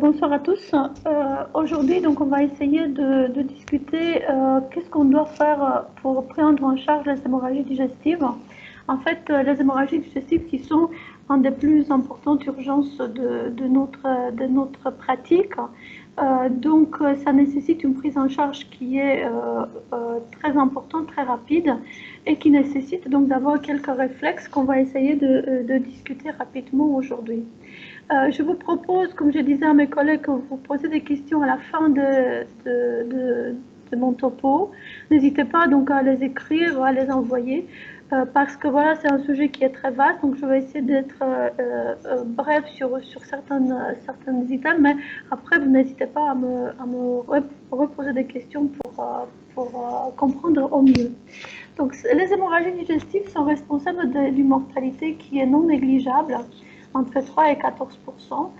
Bonsoir à tous. Aujourd'hui, donc, on va essayer de discuter qu'est-ce qu'on doit faire pour prendre en charge les hémorragies digestives. En fait, les hémorragies digestives qui sont une des plus importantes urgences de notre pratique. Ça nécessite une prise en charge qui est très importante, très rapide et qui nécessite donc d'avoir quelques réflexes qu'on va essayer de discuter rapidement aujourd'hui. Je vous propose, comme je disais à mes collègues, que vous posez des questions à la fin de mon topo. N'hésitez pas donc à les écrire ou à les envoyer parce que voilà, c'est un sujet qui est très vaste, donc je vais essayer d'être bref sur certaines items, mais après, vous n'hésitez pas à me reposer des questions pour comprendre au mieux. Donc, les hémorragies digestives sont responsables d'une mortalité qui est non négligeable, entre 3 et 14%,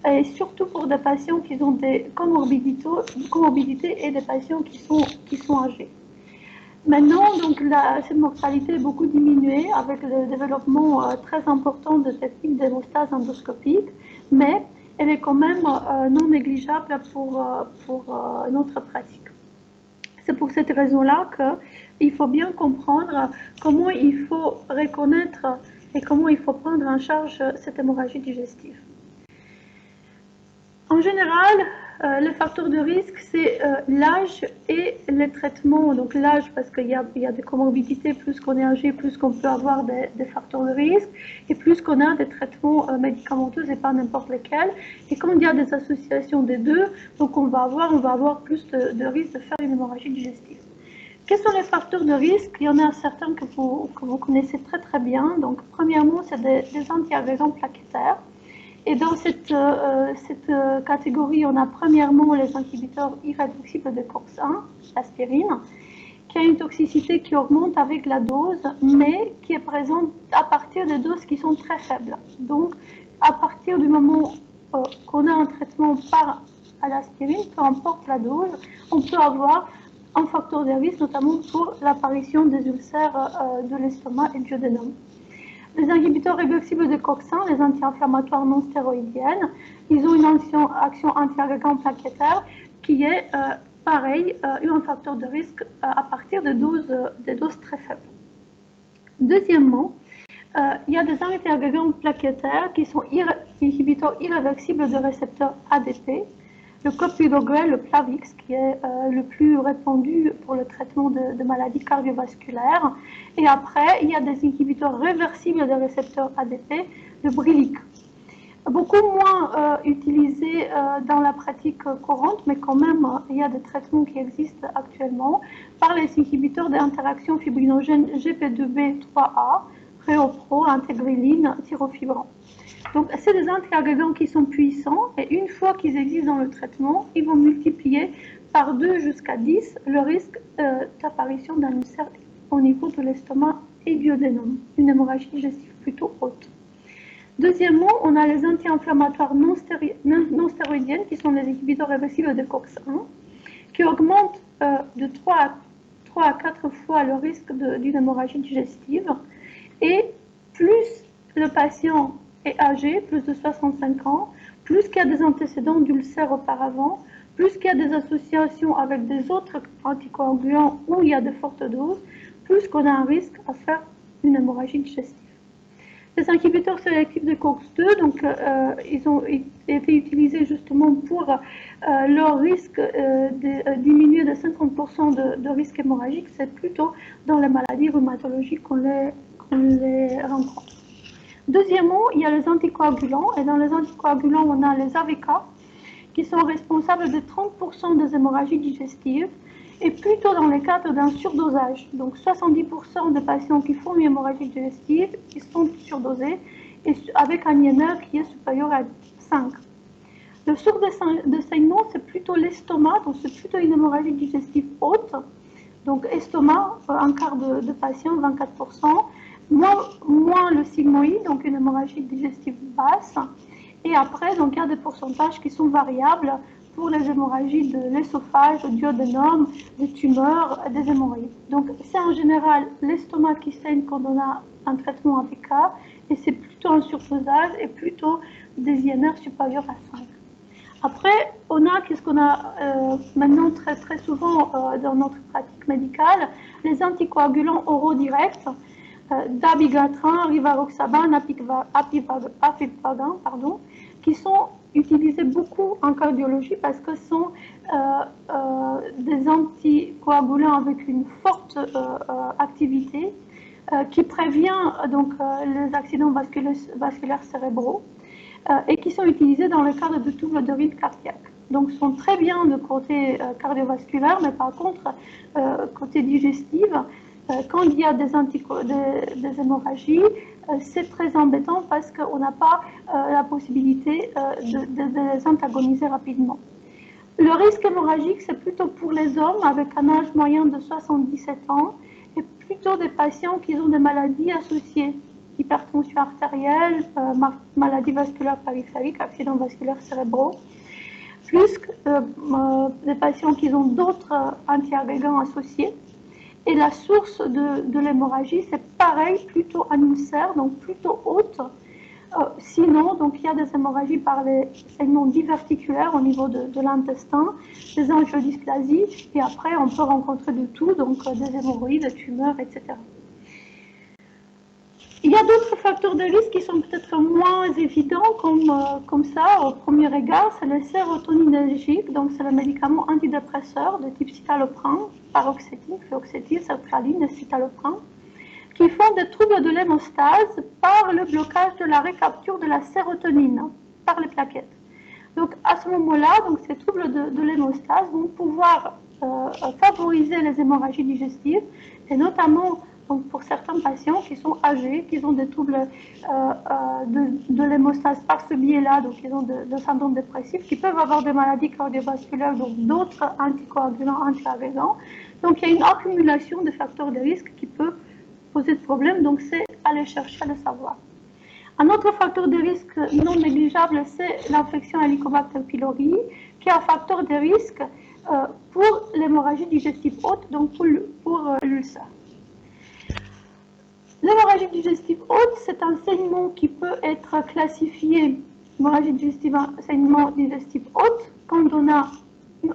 et surtout pour des patients qui ont des comorbidités et des patients qui sont âgés. Maintenant, donc, cette mortalité est beaucoup diminuée avec le développement très important de techniques d'hémostase endoscopique, mais elle est quand même non négligeable pour notre pratique. C'est pour cette raison-là qu'il faut bien comprendre comment il faut reconnaître et comment il faut prendre en charge cette hémorragie digestive. En général, les facteurs de risque, c'est l'âge et les traitements. Donc l'âge, parce qu'il y a des comorbidités, plus qu'on est âgé, plus qu'on peut avoir des facteurs de risque, et plus qu'on a des traitements médicamenteux et pas n'importe lesquels. Et quand il y a des associations des deux, donc on va avoir plus de risque de faire une hémorragie digestive. Quels sont les facteurs de risque? Il y en a certains que vous connaissez très très bien. Donc premièrement, c'est des antiagrégants plaquettaires. Et dans cette catégorie, on a premièrement les inhibiteurs irréductibles de COX-1, l'aspirine, qui a une toxicité qui augmente avec la dose, mais qui est présente à partir de doses qui sont très faibles. Donc, à partir du moment qu'on a un traitement par l'aspirine, peu importe la dose, on peut avoir un facteur de risque, notamment pour l'apparition des ulcères de l'estomac et du duodénum. Les inhibiteurs réversibles de COX-1, les anti-inflammatoires non stéroïdiennes, ils ont une action anti-agrégant plaquettaire qui est pareil, un facteur de risque à partir de doses très faibles. Deuxièmement, il y a des anti-agrégants plaquettaires qui sont inhibiteurs irréversibles de récepteurs ADP. Le clopidogrel, le Plavix, qui est le plus répandu pour le traitement de maladies cardiovasculaires. Et après, il y a des inhibiteurs réversibles des récepteurs ADP, le Brilique. Beaucoup moins utilisé dans la pratique courante, mais quand même, il y a des traitements qui existent actuellement par les inhibiteurs d'interaction fibrinogène GP2B3A, Réopro, Integriline, Tyrofibran. Donc, c'est des antiagrégants qui sont puissants et une fois qu'ils existent dans le traitement, ils vont multiplier par 2 jusqu'à 10 le risque d'apparition d'un ulcère au niveau de l'estomac et du duodénum, une hémorragie digestive plutôt haute. Deuxièmement, on a les anti-inflammatoires non stéroïdiennes qui sont les inhibiteurs réversibles de COX-1 qui augmentent de 3 à 4 fois le risque d'une hémorragie digestive et plus le patient est âgé, plus de 65 ans, plus qu'il y a des antécédents d'ulcères auparavant, plus qu'il y a des associations avec des autres anticoagulants où il y a de fortes doses, plus qu'on a un risque à faire une hémorragie digestive. Les inhibiteurs sélectifs de COX-2, donc, ils ont été utilisés justement pour leur risque de diminuer de 50% de risque hémorragique. C'est plutôt dans les maladies rhumatologiques qu'on les rencontre. Deuxièmement, il y a les anticoagulants. Et dans les anticoagulants, on a les AVK qui sont responsables de 30% des hémorragies digestives et plutôt dans le cadre d'un surdosage. Donc 70% des patients qui font une hémorragie digestive, ils sont surdosés et avec un INR qui est supérieur à 5. Le source de saignement, c'est plutôt l'estomac, donc c'est plutôt une hémorragie digestive haute. Donc estomac, un quart de patients, 24%. Moins le sigmoïde, donc une hémorragie digestive basse. Et après, donc, il y a des pourcentages qui sont variables pour les hémorragies de l'œsophage, du duodénum, des tumeurs, des hémorroïdes. Donc, c'est en général l'estomac qui saigne quand on a un traitement AVK, et c'est plutôt un surdosage et plutôt des INR supérieurs à 5. Après, on a, qu'est-ce qu'on a maintenant très, très souvent dans notre pratique médicale, les anticoagulants oraux directs, dabigatran, rivaroxaban, apivagin, pardon, qui sont utilisés beaucoup en cardiologie parce que ce sont des anticoagulants avec une forte activité qui prévient donc les accidents vasculaires cérébraux et qui sont utilisés dans le cadre de troubles de rythme cardiaque. Donc, sont très bien de côté cardiovasculaire, mais par contre, côté digestif, quand il y a des hémorragies, c'est très embêtant parce qu'on n'a pas la possibilité de les antagoniser rapidement. Le risque hémorragique, c'est plutôt pour les hommes avec un âge moyen de 77 ans et plutôt des patients qui ont des maladies associées, hypertension artérielle, maladies vasculaires périphériques, accidents vasculaires cérébraux, plus des patients qui ont d'autres antiagrégants associés. Et la source de l'hémorragie, c'est pareil, plutôt un ulcère, donc plutôt haute. Sinon, donc, il y a des hémorragies par les segments diverticulaires au niveau de l'intestin, des angiodysplasies, et après, on peut rencontrer de tout, donc des hémorroïdes, des tumeurs, etc. Il y a d'autres facteurs de risque qui sont peut-être moins évidents comme ça, au premier regard, c'est le sérotoninergique, donc c'est le médicament antidépresseur de type citalopram, paroxétine, fluoxétine, sertraline et citalopram, qui font des troubles de l'hémostase par le blocage de la récapture de la sérotonine par les plaquettes. Donc à ce moment-là, donc, ces troubles de l'hémostase vont pouvoir favoriser les hémorragies digestives et notamment donc, pour certains patients qui sont âgés, qui ont des troubles de l'hémostase par ce biais-là, donc ils ont de syndrome dépressif, qui peuvent avoir des maladies cardiovasculaires, donc d'autres anticoagulants, antiagrégants. Donc il y a une accumulation de facteurs de risque qui peut poser de problème, donc c'est aller chercher à le savoir. Un autre facteur de risque non négligeable, c'est l'infection Helicobacter pylori, qui est un facteur de risque pour l'hémorragie digestive haute, donc pour l'ulcère. L'hémorragie digestive haute, c'est un saignement qui peut être classifié, hémorragie digestive, saignement digestif haute, quand on a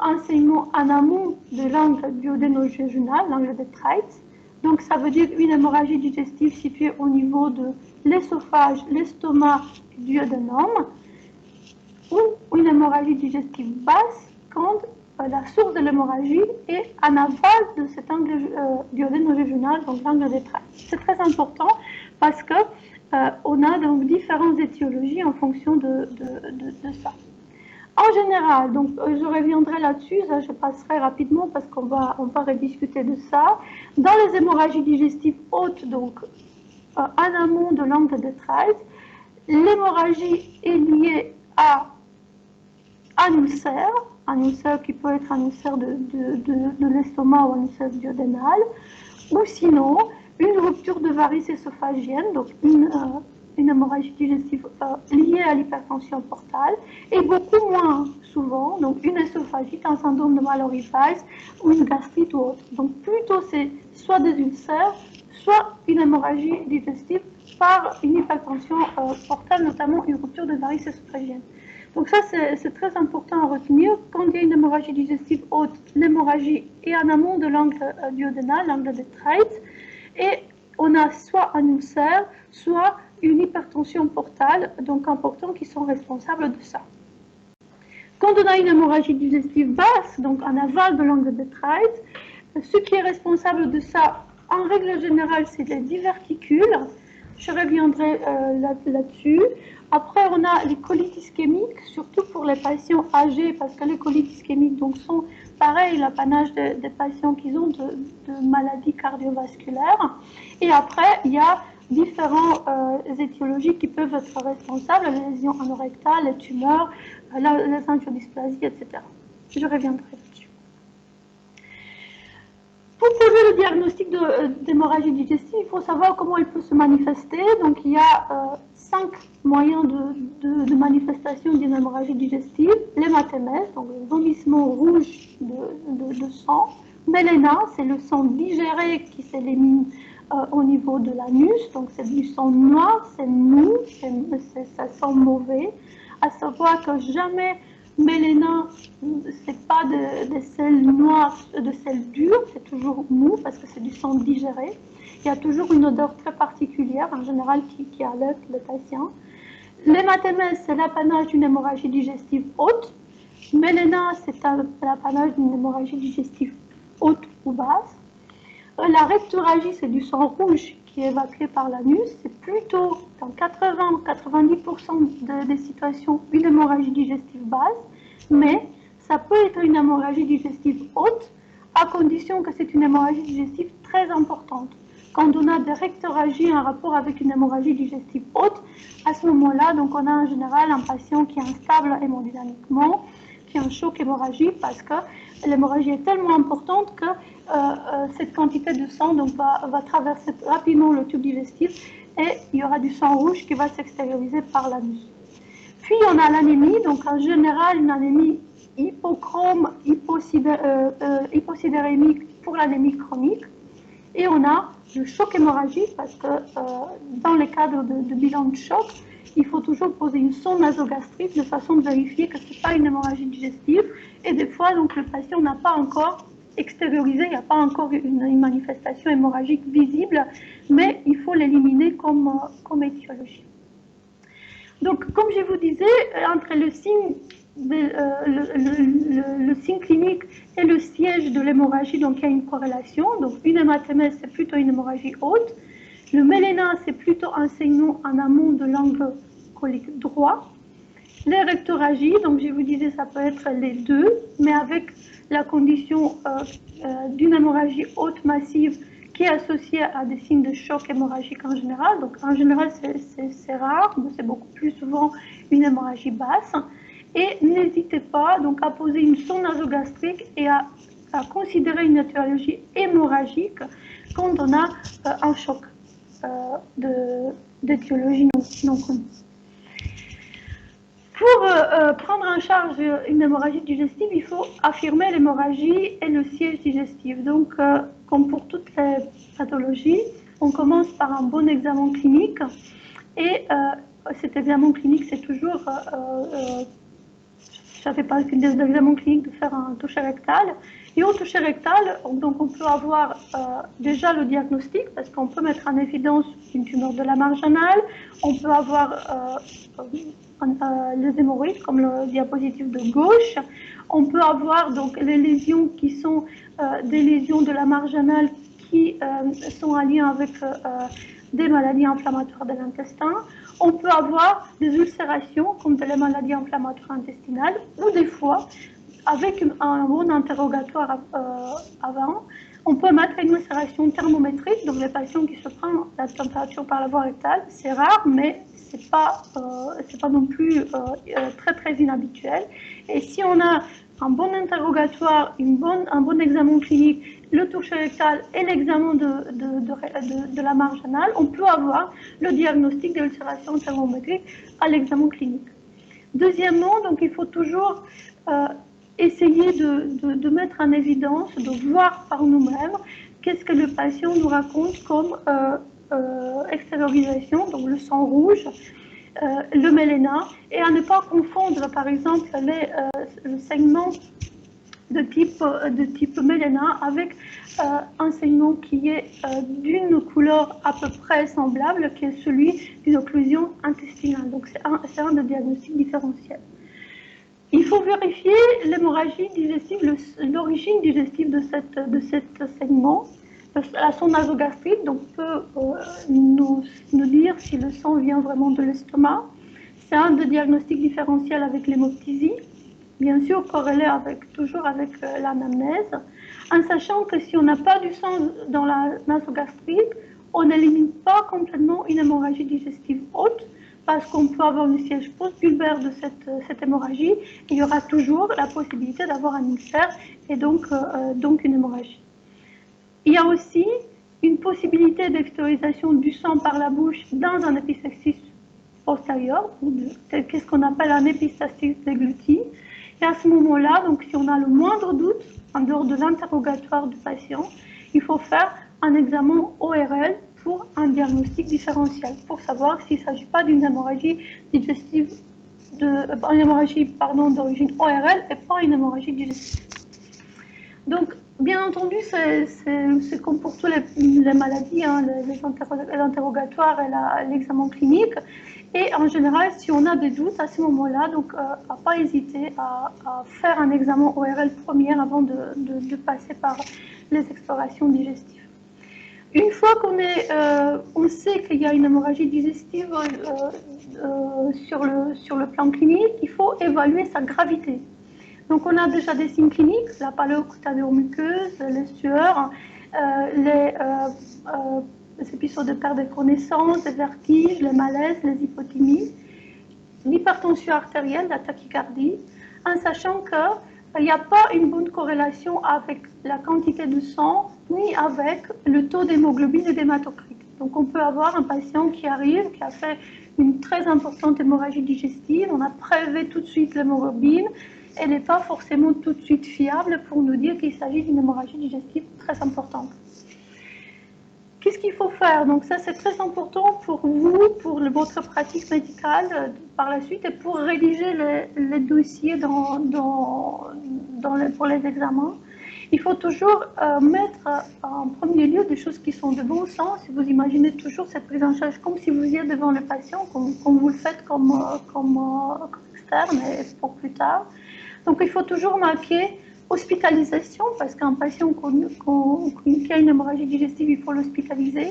un saignement en amont de l'angle duodéno-jejunal, l'angle de Treitz. Donc ça veut dire une hémorragie digestive située au niveau de l'ésophage, l'estomac du duodénum, ou une hémorragie digestive basse quand la source de l'hémorragie est en aval de cet angle duodéno-jejunal, donc l'angle de Treitz. C'est très important parce que on a donc différentes étiologies en fonction de ça. En général, donc je reviendrai là-dessus, je passerai rapidement parce qu'on va rediscuter de ça. Dans les hémorragies digestives hautes, donc en amont de l'angle de Treitz, l'hémorragie est liée à un ulcère qui peut être un ulcère de l'estomac ou un ulcère duodénal, ou sinon une rupture de varices ésophagienne, donc une hémorragie digestive liée à l'hypertension portale, et beaucoup moins souvent, donc une œsophagite, un syndrome de Mallory-Weiss ou une gastrite ou autre. Donc plutôt c'est soit des ulcères, soit une hémorragie digestive par une hypertension portale, notamment une rupture de varices ésophagienne. Donc ça c'est très important à retenir. Quand il y a une hémorragie digestive haute, l'hémorragie est en amont de l'angle duodénal, l'angle de Treitz, et on a soit un ulcère, soit une hypertension portale, donc important, qui sont responsables de ça. Quand on a une hémorragie digestive basse, donc en aval de l'angle de Treitz, ce qui est responsable de ça, en règle générale, c'est les diverticules. Je reviendrai là-dessus. Après, on a les colites ischémiques, surtout pour les patients âgés, parce que les colites ischémiques donc, sont pareil, l'apanage des patients qui ont de maladies cardiovasculaires. Et après, il y a différentes étiologies qui peuvent être responsables, les lésions anorectales, les tumeurs, les angiodysplasies, etc. Je reviendrai là-dessus. Pour poser le diagnostic d'hémorragie digestive, il faut savoir comment elle peut se manifester. Donc, il y a 5 moyens de manifestation d'une hémorragie digestive. L'hématémèse, donc le vomissement rouge de sang. Méléna, c'est le sang digéré qui s'élimine au niveau de l'anus. Donc, c'est du sang noir, c'est mou, ça sent mauvais. À savoir que jamais méléna, c'est pas des sels noirs, de sels durs, c'est toujours mou parce que c'est du sang digéré. Il y a toujours une odeur très particulière, en général, qui alerte le patient. L'hématémèse, c'est l'apanage d'une hémorragie digestive haute. Méléna, c'est l'apanage d'une hémorragie digestive haute ou basse. La rectorragie, c'est du sang rouge qui est évacué par l'anus. C'est plutôt, dans 80-90% des situations, une hémorragie digestive basse, mais ça peut être une hémorragie digestive haute, à condition que c'est une hémorragie digestive très importante. Quand on a des rectorragies en rapport avec une hémorragie digestive haute, à ce moment-là, donc on a en général un patient qui est instable hémodynamiquement, qui a un choc hémorragique parce que l'hémorragie est tellement importante que cette quantité de sang donc, va traverser rapidement le tube digestif et il y aura du sang rouge qui va s'extérioriser par l'anus. Puis on a l'anémie, donc en général une anémie hypochrome, hyposidérémique pour l'anémie chronique. Et on a le choc hémorragique parce que dans les cadres de bilan de choc, il faut toujours poser une sonde nasogastrique de façon de vérifier que ce n'est pas une hémorragie digestive. Et des fois, donc, le patient n'a pas encore extériorisé, il n'y a pas encore une manifestation hémorragique visible, mais il faut l'éliminer comme étiologie. Donc, comme je vous disais, entre le signe clinique et le siège de l'hémorragie, donc il y a une corrélation. Donc une hématémèse, c'est plutôt une hémorragie haute. Le méléna, c'est plutôt un saignement en amont de l'angle colique droit. Les rectorragies, donc je vous disais, ça peut être les deux, mais avec la condition d'une hémorragie haute massive qui est associée à des signes de choc hémorragique en général. Donc en général, c'est rare, mais c'est beaucoup plus souvent une hémorragie basse. Et n'hésitez pas donc à poser une sonde nasogastrique et à considérer une étiologie hémorragique quand on a un choc d'étiologie non connue. Pour prendre en charge une hémorragie digestive, il faut affirmer l'hémorragie et le siège digestif. Donc, comme pour toutes les pathologies, on commence par un bon examen clinique. Et cet examen clinique, c'est toujours, ça fait partie des examens cliniques de faire un toucher rectal. Et au toucher rectal, donc on peut avoir déjà le diagnostic, parce qu'on peut mettre en évidence une tumeur de la marge anale, on peut avoir les hémorroïdes, comme le diapositive de gauche. On peut avoir donc les lésions qui sont des lésions de la marge anale qui sont en lien avec des maladies inflammatoires de l'intestin. On peut avoir des ulcérations, comme des maladies inflammatoires intestinales, ou des fois, avec un bon interrogatoire avant, on peut mettre une ulcération thermométrique, donc les patients qui se prennent la température par la voie rectale. C'est rare, mais c'est pas non plus très très inhabituel. Et si on a un bon interrogatoire, un bon examen clinique, le toucher rectal et l'examen de la marge anale, on peut avoir le diagnostic de l'ulcération thermométrique à l'examen clinique. Deuxièmement, donc il faut toujours essayer de mettre en évidence, de voir par nous-mêmes qu'est-ce que le patient nous raconte comme extériorisation, donc le sang rouge, le méléna, et à ne pas confondre par exemple le saignement de type méléna avec un saignement qui est d'une couleur à peu près semblable, qui est celui d'une occlusion intestinale. Donc c'est un des diagnostics différentiels. Il faut vérifier l'hémorragie digestive, l'origine digestive de cet saignement. La sonde nasogastrique donc, peut nous dire si le sang vient vraiment de l'estomac. C'est un des diagnostics différentiels avec l'hémoptysie, bien sûr corrélé toujours avec l'anamnèse, en sachant que si on n'a pas du sang dans la nasogastrique, on n'élimine pas complètement une hémorragie digestive haute, parce qu'on peut avoir le siège post-bulbaire de cette hémorragie, et il y aura toujours la possibilité d'avoir un ulcère et donc une hémorragie. Il y a aussi une possibilité d'extériorisation du sang par la bouche dans un épistaxis postérieur, qu'est-ce qu'on appelle un épistaxis dégluti. Et à ce moment-là, donc si on a le moindre doute, en dehors de l'interrogatoire du patient, il faut faire un examen ORL pour un diagnostic différentiel, pour savoir s'il ne s'agit pas d'une hémorragie digestive une hémorragie d'origine ORL et pas une hémorragie digestive. Donc, bien entendu, c'est comme pour toutes les maladies, hein, les interrogatoires et l'examen clinique. Et en général, si on a des doutes à ce moment-là, donc à pas hésiter à faire un examen ORL premier avant de passer par les explorations digestives. Une fois on sait qu'il y a une hémorragie digestive sur le plan clinique, il faut évaluer sa gravité. Donc on a déjà des signes cliniques, la paléocutanéo-muqueuse, les sueurs, les épisodes de perte de connaissance, les vertiges, les malaises, les hypothymies, l'hypertension artérielle, la tachycardie, en sachant qu'il n'y a pas une bonne corrélation avec la quantité de sang ni avec le taux d'hémoglobine et d'hématocrite. Donc on peut avoir un patient qui arrive, qui a fait une très importante hémorragie digestive, on a prélevé tout de suite l'hémoglobine, elle n'est pas forcément tout de suite fiable pour nous dire qu'il s'agit d'une hémorragie digestive très importante. Qu'est-ce qu'il faut faire? Donc ça, c'est très important pour vous, pour votre pratique médicale par la suite et pour rédiger les dossiers pour les examens. Il faut toujours mettre en premier lieu des choses qui sont de bon sens. Vous imaginez toujours cette prise en charge comme si vous y êtes devant le patient, comme vous le faites comme externe et pour plus tard. Donc il faut toujours marquer hospitalisation, parce qu'un patient qui a une hémorragie digestive, il faut l'hospitaliser.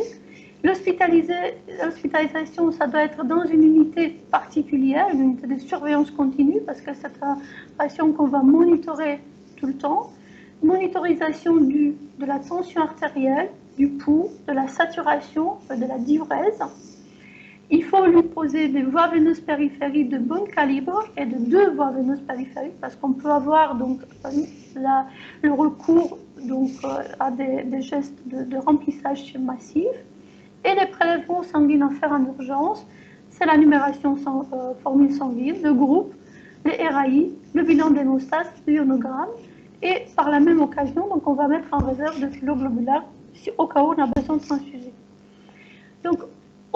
L'hospitalisation, ça doit être dans une unité particulière, une unité de surveillance continue, parce que c'est un patient qu'on va monitorer tout le temps. Monitorisation de la tension artérielle, du pouls, de la saturation, de la diurèse. Il faut lui poser des voies veineuses périphériques de bon calibre et de 2 voies veineuses périphériques, parce qu'on peut avoir donc le recours donc, à des gestes de remplissage massif. Et les prélèvements sanguins à faire en urgence, c'est la numération formule sanguine, le groupe, les RAI, le bilan d'hémostase, l'ionogramme. Et par la même occasion, donc on va mettre en réserve de flux globulaire au cas où on a besoin de transfuser. Donc,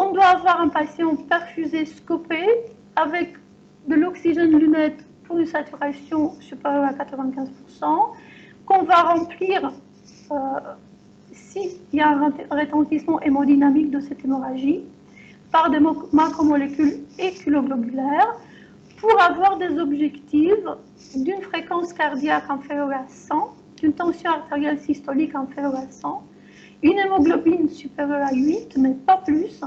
on doit avoir un patient perfusé, scopé, avec de l'oxygène lunette pour une saturation supérieure à 95%, qu'on va remplir s'il y a un retentissement hémodynamique de cette hémorragie par des macromolécules éculoglobulaires pour avoir des objectifs d'une fréquence cardiaque inférieure à 100, d'une tension artérielle systolique inférieure à 100, une hémoglobine supérieure à 8, mais pas plus,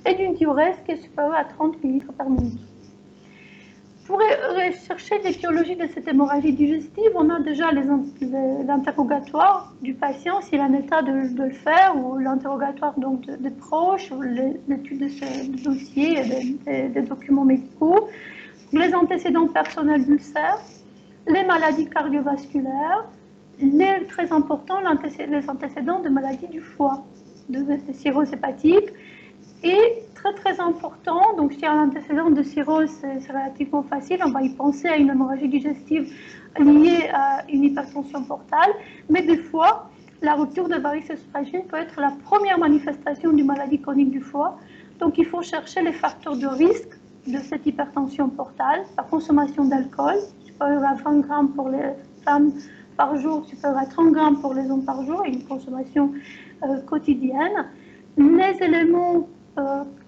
et d'une diurèse qui est supérieure à 30 ml par minute. Pour rechercher l'étiologie de cette hémorragie digestive, on a déjà l'interrogatoire du patient, s'il est en état de le faire, ou l'interrogatoire donc des proches, ou l'étude de ce dossier, des documents médicaux, les antécédents personnels d'ulcères, les maladies cardiovasculaires, très important, les antécédents de maladies du foie, de cirrhose hépatique. Et très important, donc si y a un antécédent de cirrhose, c'est relativement facile, on va y penser à une hémorragie digestive liée à une hypertension portale, mais des fois, la rupture de varices œsophagiennes peut être la première manifestation d'une maladie chronique du foie. Donc il faut chercher les facteurs de risque de cette hypertension portale, la consommation d'alcool, supérieure à 20 grammes pour les femmes par jour, supérieure à 30 grammes pour les hommes par jour, et une consommation quotidienne. Les éléments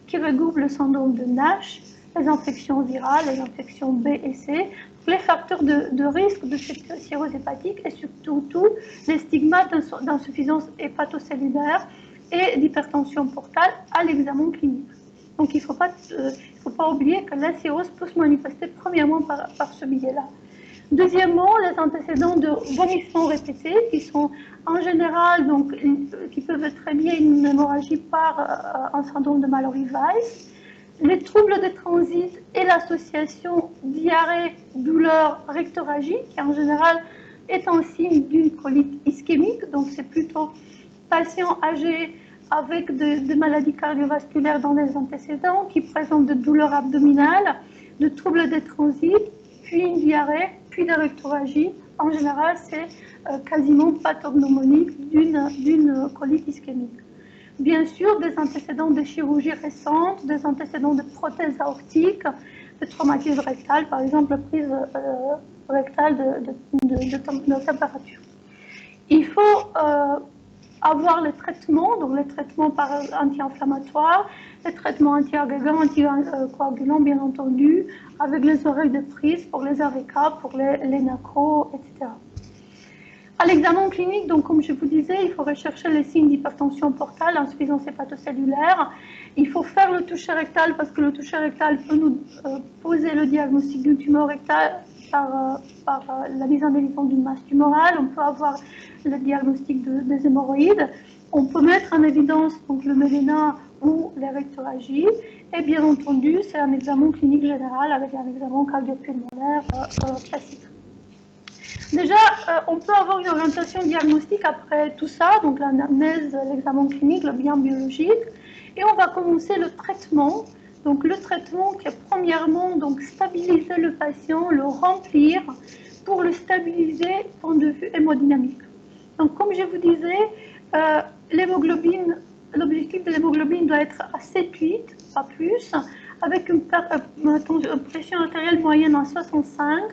qui regroupent le syndrome de NASH, les infections virales, les infections B et C, les facteurs de risque de cette cirrhose hépatique et surtout les stigmates d'insuffisance hépatocellulaire et d'hypertension portale à l'examen clinique. Donc il ne faut pas oublier que la cirrhose peut se manifester premièrement par ce biais-là. Deuxièmement, les antécédents de vomissements répétés qui sont en général, donc, qui peuvent être liés à une hémorragie par un syndrome de Mallory-Weiss, les troubles de transit et l'association diarrhée-douleur rectorragie, qui en général est un signe d'une colite ischémique, donc c'est plutôt patients âgés avec des maladies cardiovasculaires dans les antécédents, qui présentent de douleurs abdominales, de troubles de transit, puis une diarrhée, puis de rectorragie. En général, c'est quasiment pathognomonique d'une colite ischémique. Bien sûr, des antécédents de chirurgie récente, des antécédents de prothèses aortiques, de traumatisme rectal, par exemple, prise rectale de température. Il faut avoir les traitements, donc les traitements anti-inflammatoires, les traitements anti-agrégants, anticoagulants, bien entendu, avec les oreilles de prise pour les AVK, pour les nacros, etc. À l'examen clinique, donc, comme je vous disais, il faut rechercher les signes d'hypertension portale, insuffisance hépatocellulaire. Il faut faire le toucher rectal parce que le toucher rectal peut nous poser le diagnostic d'une tumeur rectale par la mise en évidence d'une masse tumorale. On peut avoir le diagnostic des hémorroïdes. On peut mettre en évidence donc, le méléna ou les rectorragies. Et bien entendu, c'est un examen clinique général avec un examen cardio-pulmonaire classique. Déjà, on peut avoir une orientation diagnostique après tout ça, donc l'anamnèse, l'examen clinique, le bilan biologique, et on va commencer le traitement. Donc le traitement qui est premièrement donc stabiliser le patient, le remplir pour le stabiliser du point de vue hémodynamique. Donc comme je vous disais, l'hémoglobine, l'objectif de l'hémoglobine doit être à 7-8, pas plus, avec une pression artérielle moyenne à 65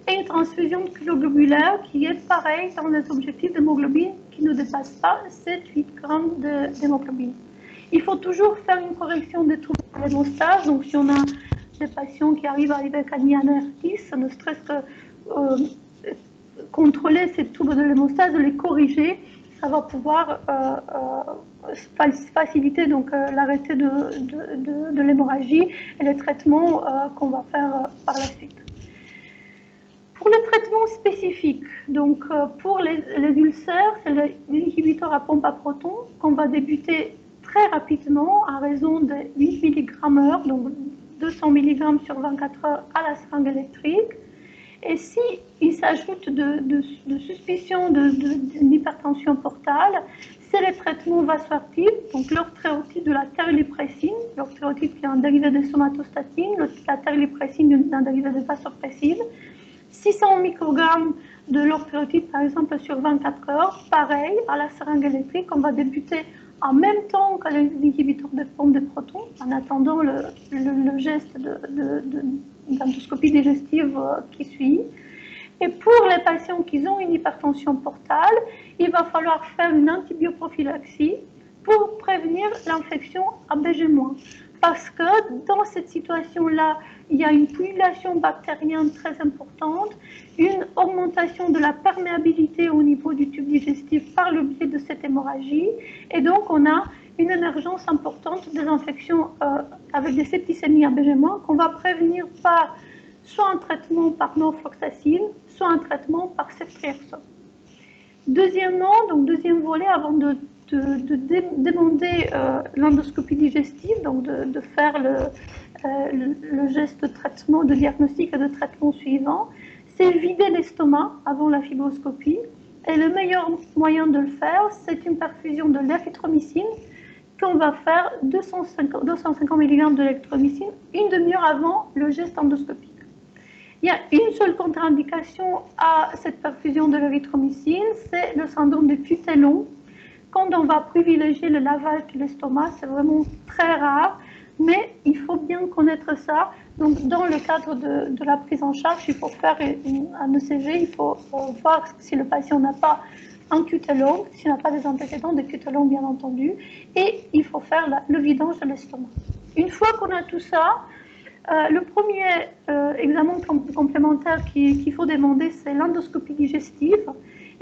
et une transfusion globulaire qui est pareille dans les objectifs d'hémoglobine qui ne dépassent pas 7-8 grammes d'hémoglobine. Il faut toujours faire une correction des troubles de l'hémostase. Donc, si on a des patients qui arrivent avec un INR10, ne serait-ce que contrôler ces troubles de l'hémostase, de les corriger, ça va pouvoir faciliter donc l'arrêt de l'hémorragie et les traitements qu'on va faire par la suite. Pour le traitement spécifique, donc pour les ulcères, c'est l'inhibiteur à pompe à protons qu'on va débuter très rapidement à raison de 8 mg/h, donc 200 mg sur 24 heures à la seringue électrique. Et s'il s'ajoute de suspicion d'une hypertension portale, c'est les traitements vasoactifs, donc l'octréotide de la terlipressine, l'octréotide qui est un dérivé de somatostatine, la terlipressine d'un dérivé de vasopressine. 600 microgrammes de l'octréotide, par exemple, sur 24 heures, pareil, à la seringue électrique, on va débuter en même temps que l'inhibiteur de pompe de protons, en attendant le geste d'endoscopie digestive qui suit. Et pour les patients qui ont une hypertension portale, il va falloir faire une antibioprophylaxie pour prévenir l'infection à BG-. Parce que dans cette situation-là, il y a une pullulation bactérienne très importante, une augmentation de la perméabilité au niveau du tube digestif par le biais de cette hémorragie, et donc on a une émergence importante des infections avec des septicémies à BG- qu'on va prévenir par soit un traitement par norfloxacine, soit un traitement par ceftriaxone. Deuxièmement, donc deuxième volet, avant de demander l'endoscopie digestive, donc de faire le geste de traitement, de diagnostic et de traitement suivant, c'est vider l'estomac avant la fibroscopie. Et le meilleur moyen de le faire, c'est une perfusion de l'érythromycine qu'on va faire 250 mg de l'érythromycine une demi-heure avant le geste endoscopique. Il y a une seule contre-indication à cette perfusion de l'érythromycine, c'est le syndrome de Cutellon. Quand on va privilégier le lavage de l'estomac, c'est vraiment très rare, mais il faut bien connaître ça. Donc, dans le cadre de la prise en charge, il faut faire un ECG, il faut voir si le patient n'a pas un Cutellon, s'il n'a pas des antécédents de Cutellon, bien entendu, et il faut faire le vidange de l'estomac. Une fois qu'on a tout ça, le premier examen complémentaire qu'il faut demander, c'est l'endoscopie digestive.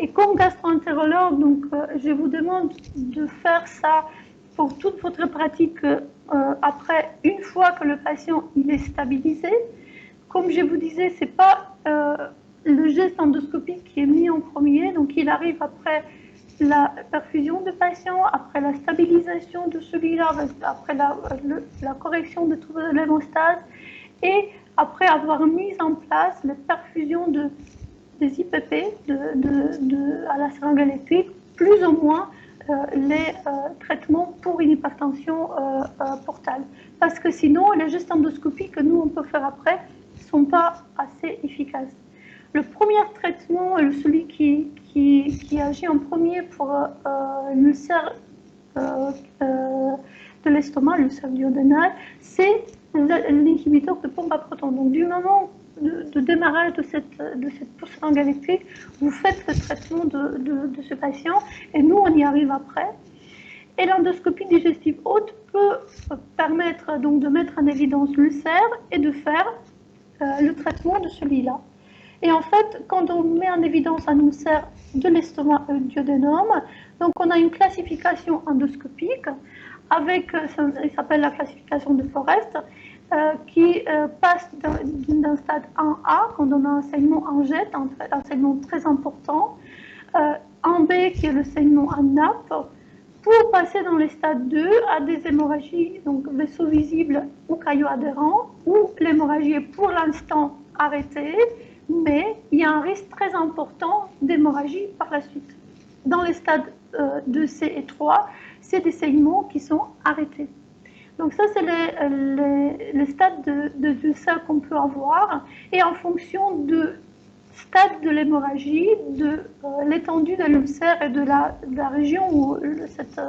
Et comme gastro-entérologue, donc, je vous demande de faire ça pour toute votre pratique après, une fois que le patient il est stabilisé. Comme je vous disais, ce n'est pas le geste endoscopique qui est mis en premier, donc il arrive après la perfusion de patient, après la stabilisation de celui-là, après la correction de troubles de l'hémostase, et après avoir mis en place la perfusion des IPP à la seringue électrique, plus ou moins les traitements pour une hypertension portale. Parce que sinon, les gestes endoscopiques que nous, on peut faire après, ne sont pas assez efficaces. Le premier traitement, celui qui agit en premier pour l'ulcère de l'estomac, l'ulcère duodénal, c'est l'inhibiteur de pompe à protons. Donc du moment de démarrage de cette pousse langue électrique, vous faites le traitement de ce patient et nous on y arrive après. Et l'endoscopie digestive haute peut permettre donc de mettre en évidence l'ulcère et de faire le traitement de celui-là. Et en fait, quand on met en évidence un ulcère de l'estomac duodénum, donc on a une classification endoscopique avec, il s'appelle la classification de Forest, qui passe d'un stade 1A, quand on a un saignement en jet, un saignement très important, en B qui est le saignement en nappe, pour passer dans les stades 2 à des hémorragies, donc vaisseaux visibles ou caillots adhérents, où l'hémorragie est pour l'instant arrêtée, mais il y a un risque très important d'hémorragie par la suite. Dans les stades 2C et 3, c'est des saignements qui sont arrêtés. Donc ça, c'est les stades de ulcère qu'on peut avoir, et en fonction de stade de l'hémorragie, de l'étendue de l'ulcère et de la région où cette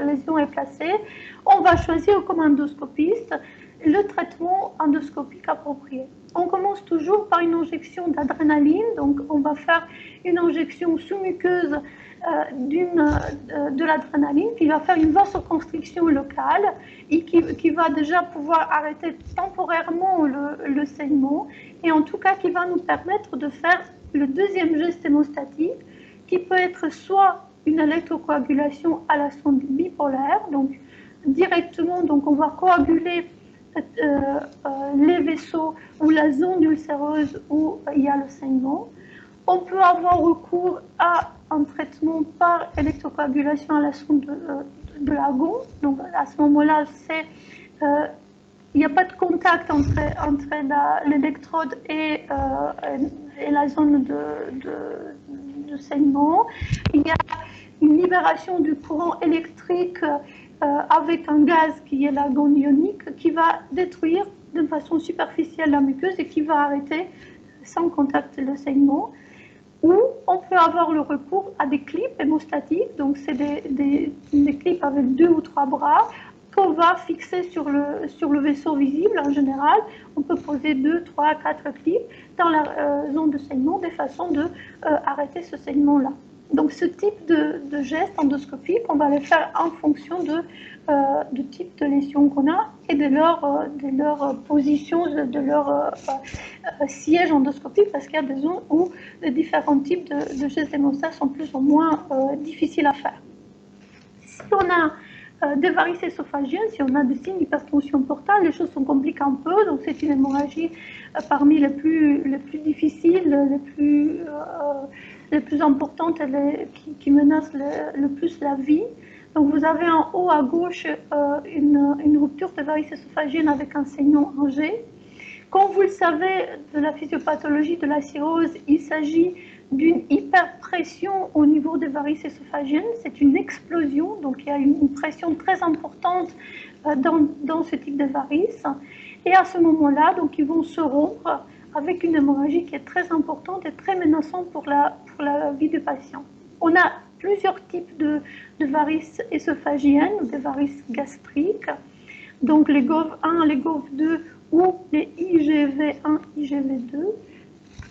lésion est placée, on va choisir comme endoscopiste le traitement endoscopique approprié. On commence toujours par une injection d'adrénaline, donc on va faire une injection sous-muqueuse de l'adrénaline qui va faire une vasoconstriction locale et qui va déjà pouvoir arrêter temporairement le saignement, et en tout cas qui va nous permettre de faire le deuxième geste hémostatique qui peut être soit une électrocoagulation à la sonde bipolaire, donc directement, donc on va coaguler les vaisseaux ou la zone ulcéreuse où il y a le saignement. On peut avoir recours à un traitement par électrocoagulation à la sonde de Lagon. Donc à ce moment-là, il n'y a pas de contact entre l'électrode et la zone de saignement. Il y a une libération du courant électrique avec un gaz qui est l'argon ionique qui va détruire de façon superficielle la muqueuse et qui va arrêter sans contact le saignement. Ou on peut avoir le recours à des clips hémostatiques, donc c'est des clips avec 2 ou 3 bras qu'on va fixer sur le vaisseau visible en général. On peut poser 2, 3, 4 clips dans la zone de saignement de façon d'arrêter ce saignement-là. Donc ce type de gestes endoscopiques, on va les faire en fonction de type de lésion qu'on a et de leur position, de leur siège endoscopique, parce qu'il y a des zones où les différents types de gestes hémostatiques sont plus ou moins difficiles à faire. Si on a des varices ésophagiennes, si on a des signes d'hypertension portale, les choses sont compliquées un peu, donc c'est une hémorragie parmi les plus difficiles, les plus importantes et qui menacent le plus la vie. Donc vous avez en haut à gauche une rupture de varices ésophagienne avec un saignement en G. Comme vous le savez de la physiopathologie de la cirrhose, il s'agit d'une hyperpression au niveau des varices ésophagiennes. C'est une explosion, donc il y a une pression très importante dans ce type de varices. Et à ce moment-là, donc ils vont se rompre avec une hémorragie qui est très importante et très menaçante pour la vie du patient. On a plusieurs types de varices ésophagiennes, des varices gastriques, donc les GOV1, les GOV2 ou les IGV1, IGV2.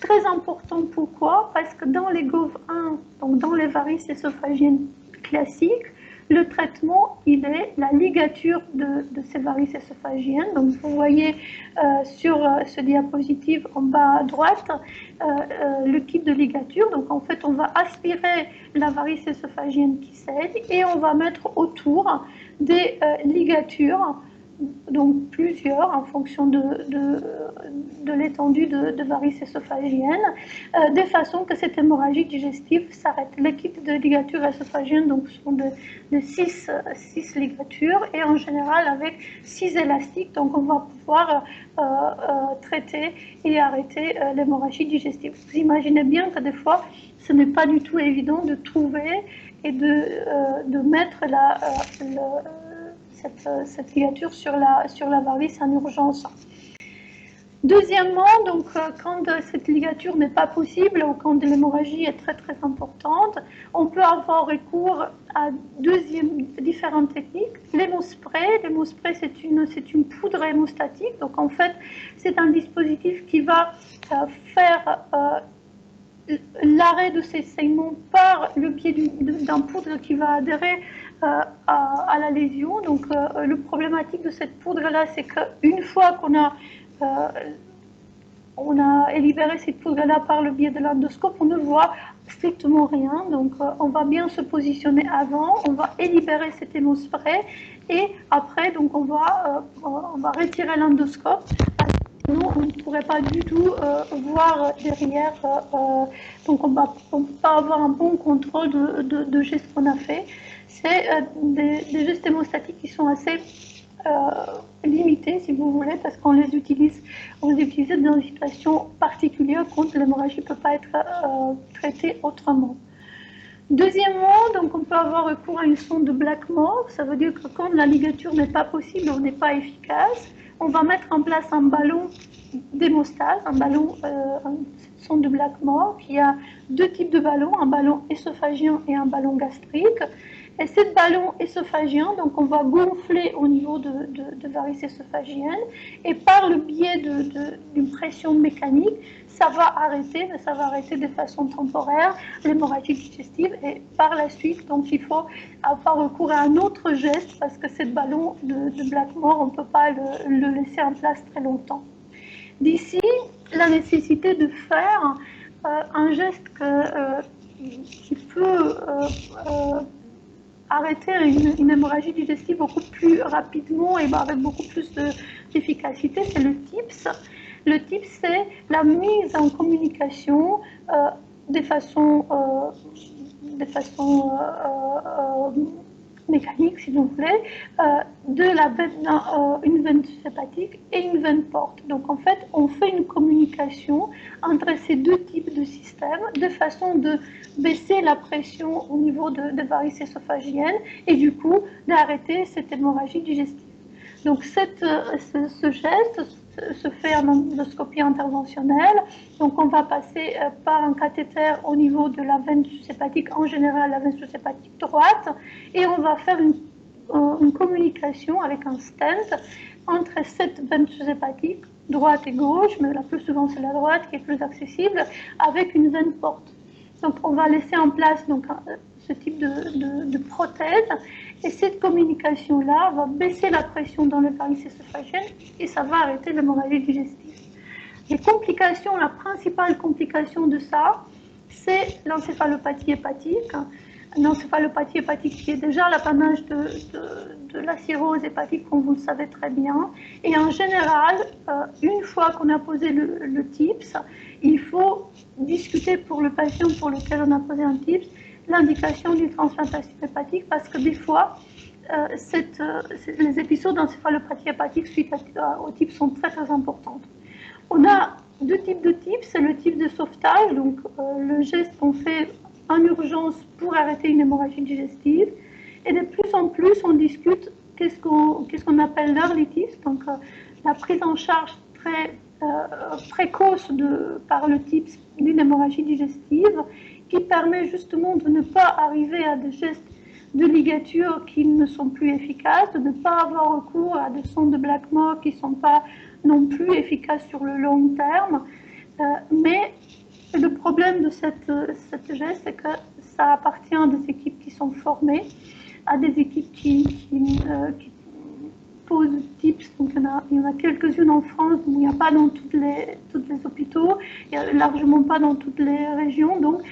Très important, pourquoi? Parce que dans les GOV1, donc dans les varices ésophagiennes classiques, le traitement, il est la ligature de ces varices ésophagiennes. Donc vous voyez sur ce diapositive en bas à droite le kit de ligature. Donc en fait, on va aspirer la varice ésophagienne qui saigne et on va mettre autour des ligatures, donc plusieurs en fonction de l'étendue de varices ésophagiennes, de façon que cette hémorragie digestive s'arrête. Les kits de ligature ésophagienne donc, sont de 6 ligatures et en général avec 6 élastiques, donc on va pouvoir traiter et arrêter l'hémorragie digestive. Vous imaginez bien que des fois, ce n'est pas du tout évident de trouver et de mettre cette ligature sur la varice en urgence. Deuxièmement, donc, quand cette ligature n'est pas possible ou quand l'hémorragie est très très importante, on peut avoir recours à différentes techniques. L'hémospray, c'est une poudre hémostatique, donc en fait c'est un dispositif qui va faire l'arrêt de ces saignements par le biais d'un poudre qui va adhérer à la lésion. Donc le problématique de cette poudre-là, c'est qu'une fois qu'on a libéré cette poudre-là par le biais de l'endoscope, on ne voit strictement rien. Donc on va bien se positionner avant, on va libérer cet hémospray et après donc on va retirer l'endoscope. Sinon, on ne pourrait pas du tout voir derrière, donc on ne peut pas avoir un bon contrôle de gestes qu'on a fait. C'est des gestes hémostatiques qui sont assez limités, si vous voulez, parce qu'on les utilise dans des situations particulières quand l'hémorragie ne peut pas être traitée autrement. Deuxièmement, donc on peut avoir recours à une sonde de Blackmore. Ça veut dire que quand la ligature n'est pas possible ou n'est pas efficace, on va mettre en place un ballon d'hémostase, une sonde de Blackmore, qui a deux types de ballons, un ballon œsophagien et un ballon gastrique. Et ce ballon œsophagien, donc on va gonfler au niveau de varices œsophagiennes et par le biais d'une pression mécanique, ça va arrêter, mais ça va arrêter de façon temporaire l'hémorragie digestive et par la suite, donc il faut avoir recours à un autre geste parce que ce ballon de Blackmore, on ne peut pas le laisser en place très longtemps. D'ici, la nécessité de faire un geste qui peut arrêter une hémorragie digestive beaucoup plus rapidement et avec beaucoup plus d'efficacité, c'est le TIPS. Le TIPS, c'est la mise en communication de façon mécanique, si vous voulez, de la veine, une veine hépatique et une veine porte. Donc en fait, on fait une communication entre ces deux types de systèmes de façon de baisser la pression au niveau des varices œsophagiennes et du coup d'arrêter cette hémorragie digestive. Donc ce geste se fait en endoscopie interventionnelle. Donc on va passer par un cathéter au niveau de la veine hépatique, en général la veine hépatique droite, et on va faire une communication avec un stent entre cette veine hépatique, droite et gauche, mais la plus souvent c'est la droite qui est plus accessible, avec une veine porte. Donc on va laisser en place donc, ce type de prothèse et cette communication-là va baisser la pression dans les varices œsophagiennes et ça va arrêter l'hémorragie digestive. Les complications, la principale complication de ça, c'est l'encéphalopathie hépatique. L'encéphalopathie hépatique qui est déjà l'apanage de la cirrhose hépatique, comme vous le savez très bien. Et en général, une fois qu'on a posé le TIPS, il faut discuter pour le patient pour lequel on a posé un TIPS l'indication d'une transplantation hépatique parce que des fois, les épisodes d'encéphalopathie hépatique suite au TIPS sont très très importantes. On a deux types de TIPS, c'est le type de sauvetage, donc le geste qu'on fait en urgence pour arrêter une hémorragie digestive. Et de plus en plus, on discute qu'est-ce qu'on appelle l'early TIPS, donc la prise en charge très précoce par le TIPS d'une hémorragie digestive, qui permet justement de ne pas arriver à des gestes de ligature qui ne sont plus efficaces, de ne pas avoir recours à des sondes de Blackmore qui ne sont pas non plus efficaces sur le long terme. Mais le problème de cette geste, c'est que ça appartient à des équipes qui sont formées, à des équipes qui posent TIPS. Donc il y en a quelques-unes en France, mais il n'y a pas dans tous les hôpitaux, il n'y a largement pas dans toutes les régions. Donc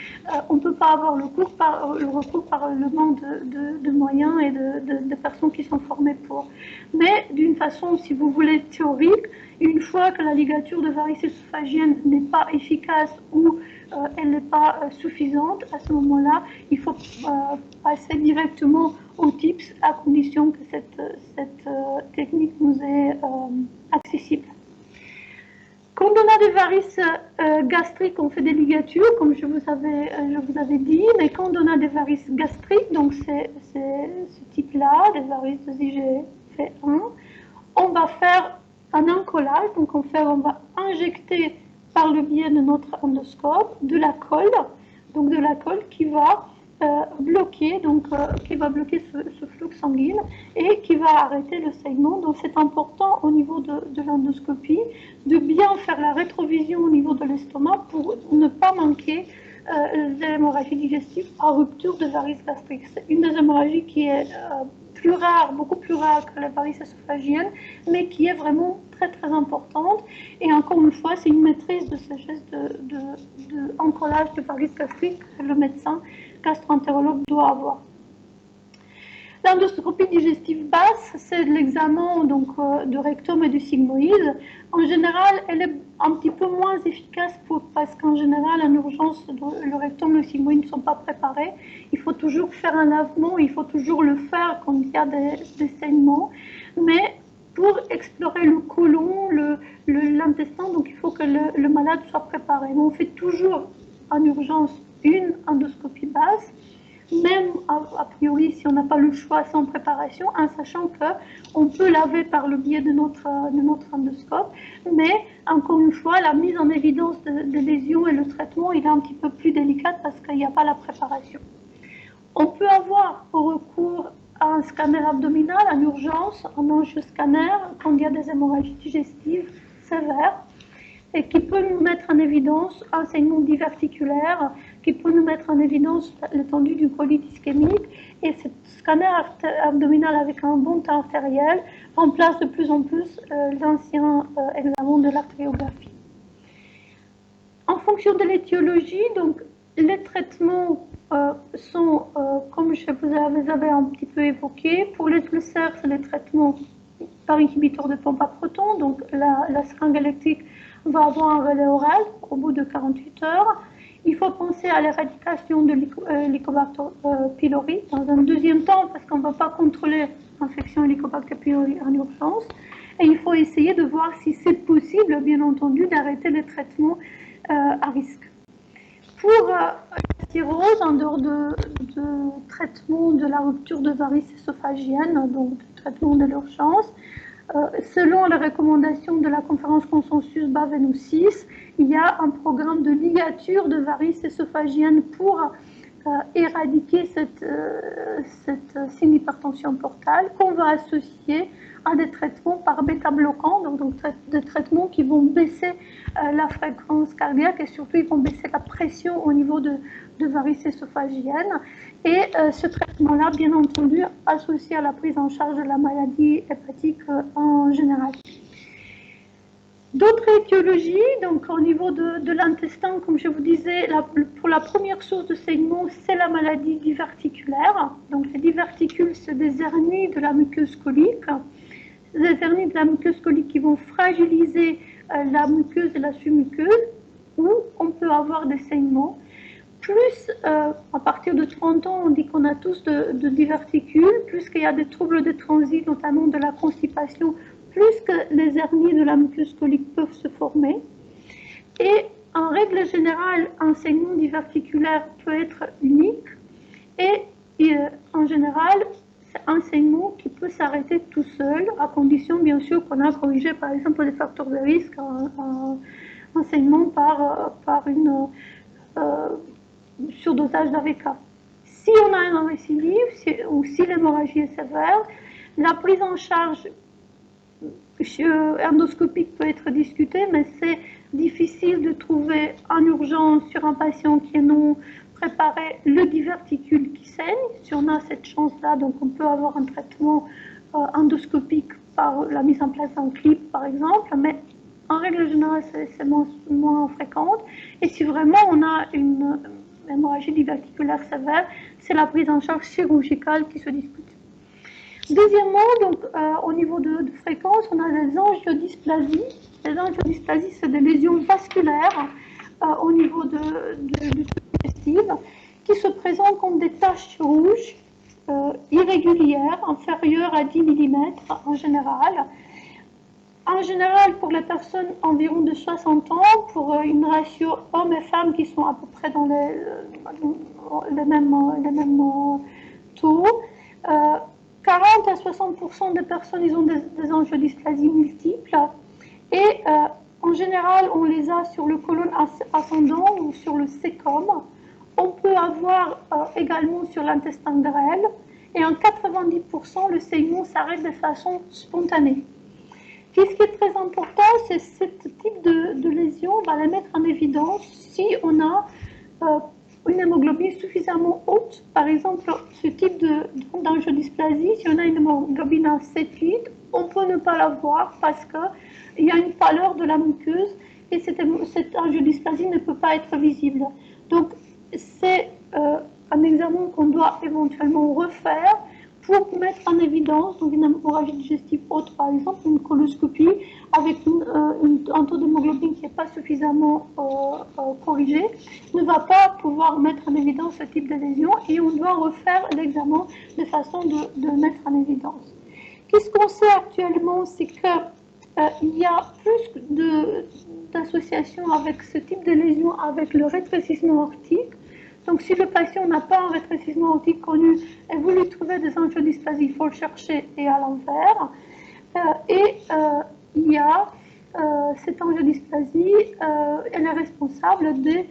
on ne peut pas avoir le recours par le manque de moyens et de personnes qui sont formées pour. Mais d'une façon, si vous voulez, théorique, une fois que la ligature de varices œsophagiennes n'est pas efficace ou elle n'est pas suffisante, à ce moment-là, il faut passer directement au TIPS à condition que cette technique nous est accessible. Quand on a des varices gastriques, on fait des ligatures, comme je vous avais dit, mais quand on a des varices gastriques, donc c'est ce type-là, des varices de IgF1, on va faire un encollage. Donc on va injecter par le biais de notre endoscope de la colle, donc de la colle qui va bloquer, ce flux sanguin et qui va arrêter le saignement. Donc c'est important au niveau de l'endoscopie de bien faire la rétrovision au niveau de l'estomac pour ne pas manquer des hémorragies digestives à rupture de varices gastriques. C'est une des hémorragies qui est plus rare, beaucoup plus rare que la varice œsophagienne, mais qui est vraiment très très importante. Et encore une fois, c'est une maîtrise de ce geste de encollage de varice gastrique que le médecin gastro-entérologue doit avoir. L'endoscopie digestive basse, c'est l'examen de rectum et du sigmoïde. En général, elle est un petit peu moins efficace parce qu'en général, en urgence, le rectum et le sigmoïde ne sont pas préparés. Il faut toujours faire un lavement, il faut toujours le faire quand il y a des saignements. Mais pour explorer le côlon, l'intestin, donc il faut que le malade soit préparé. Mais on fait toujours en urgence une endoscopie basse, même a priori si on n'a pas le choix sans préparation, en sachant qu'on peut laver par le biais de notre endoscope, mais encore une fois, la mise en évidence des lésions et le traitement, il est un petit peu plus délicat parce qu'il n'y a pas la préparation. On peut avoir recours à un scanner abdominal en urgence, un angioscanner, quand il y a des hémorragies digestives sévères, et qui peut nous mettre en évidence un saignement diverticulaire, qui peut nous mettre en évidence l'étendue du colite ischémique. Et ce scanner abdominal avec un bon temps artériel remplace de plus en plus l'ancien examen de l'artériographie. En fonction de l'étiologie, donc les traitements sont, comme je vous avais un petit peu évoqué, pour les ulcères, c'est les traitements par inhibiteur de pompe à protons, donc la seringue électrique va avoir un relais oral au bout de 48 heures. Il faut penser à l'éradication de l'Helicobacter pylori dans un deuxième temps parce qu'on ne va pas contrôler l'infection Helicobacter pylori en urgence. Et il faut essayer de voir si c'est possible, bien entendu, d'arrêter les traitements à risque. Pour la cirrhose, en dehors de traitement de la rupture de varices œsophagiennes, donc de traitement de l'urgence, selon les recommandations de la conférence consensus BAVENO 6, il y a un programme de ligature de varices œsophagiennes pour éradiquer cette signe d'hypertension portale qu'on va associer à des traitements par bêta-bloquants, donc des traitements qui vont baisser la fréquence cardiaque et surtout ils vont baisser la pression au niveau de varices œsophagiennes. Et ce traitement-là, bien entendu, associé à la prise en charge de la maladie hépatique en général. D'autres étiologies, donc au niveau de l'intestin, comme je vous disais, pour la première source de saignement, c'est la maladie diverticulaire. Donc les diverticules, c'est des hernies de la muqueuse colique. Des hernies de la muqueuse colique qui vont fragiliser la muqueuse et la submuqueuse, où on peut avoir des saignements. Plus, à partir de 30 ans, on dit qu'on a tous de diverticules, plus qu'il y a des troubles de transit, notamment de la constipation, plus que les hernies de la muqueuse colique peuvent se former. Et en règle générale, un saignement diverticulaire peut être unique et en général, c'est un saignement qui peut s'arrêter tout seul, à condition bien sûr qu'on a corrigé par exemple les facteurs de risque, un saignement par une surdosage d'AVK. Si on a une récidive ou si l'hémorragie est sévère, la prise en charge endoscopique peut être discutée, mais c'est difficile de trouver en urgence sur un patient qui est non préparé le diverticule qui saigne. Si on a cette chance-là, donc on peut avoir un traitement endoscopique par la mise en place d'un clip, par exemple, mais en règle générale, c'est moins fréquente. Et si vraiment on a une hémorragie diverticulaire sévère, c'est la prise en charge chirurgicale qui se discute. Deuxièmement, donc, au niveau de fréquence, on a les angiodysplasies. Les angiodysplasies, c'est des lésions vasculaires au niveau du digestif qui se présentent comme des taches rouges irrégulières, inférieures à 10 mm en général. En général, pour les personnes environ de 60 ans, pour une ratio hommes et femmes qui sont à peu près dans les mêmes taux, 40 à 60% des personnes ils ont des angiodysplasies multiples Et en général, on les a sur le côlon ascendant ou sur le cécum. On peut avoir également sur l'intestin grêle. Et en 90%, le saignement s'arrête de façon spontanée. Puis, ce qui est très important, c'est ce type de lésion, on va les mettre en évidence si on a une hémoglobine suffisamment haute. Par exemple, ce type d'angiodysplasie, si on a une hémoglobine à 7-8, on peut ne pas la voir parce qu'il y a une pâleur de la muqueuse et cette angiodysplasie ne peut pas être visible. Donc, c'est un examen qu'on doit éventuellement refaire pour mettre en évidence donc une hémorragie digestive haute, par exemple, une coloscopie avec un taux d'hémoglobine qui n'est pas suffisamment corrigé, ne va pas pouvoir mettre en évidence ce type de lésion et on doit refaire l'examen de façon de mettre en évidence. Qu'est-ce qu'on sait actuellement, c'est qu'il y a plus d'associations avec ce type de lésion avec le rétrécissement aortique. Donc, si le patient n'a pas un rétrécissement aortique connu et vous lui trouvez des angiodysplasies, il faut le chercher et à l'envers. Il y a cette angiodysplasie, elle est responsable de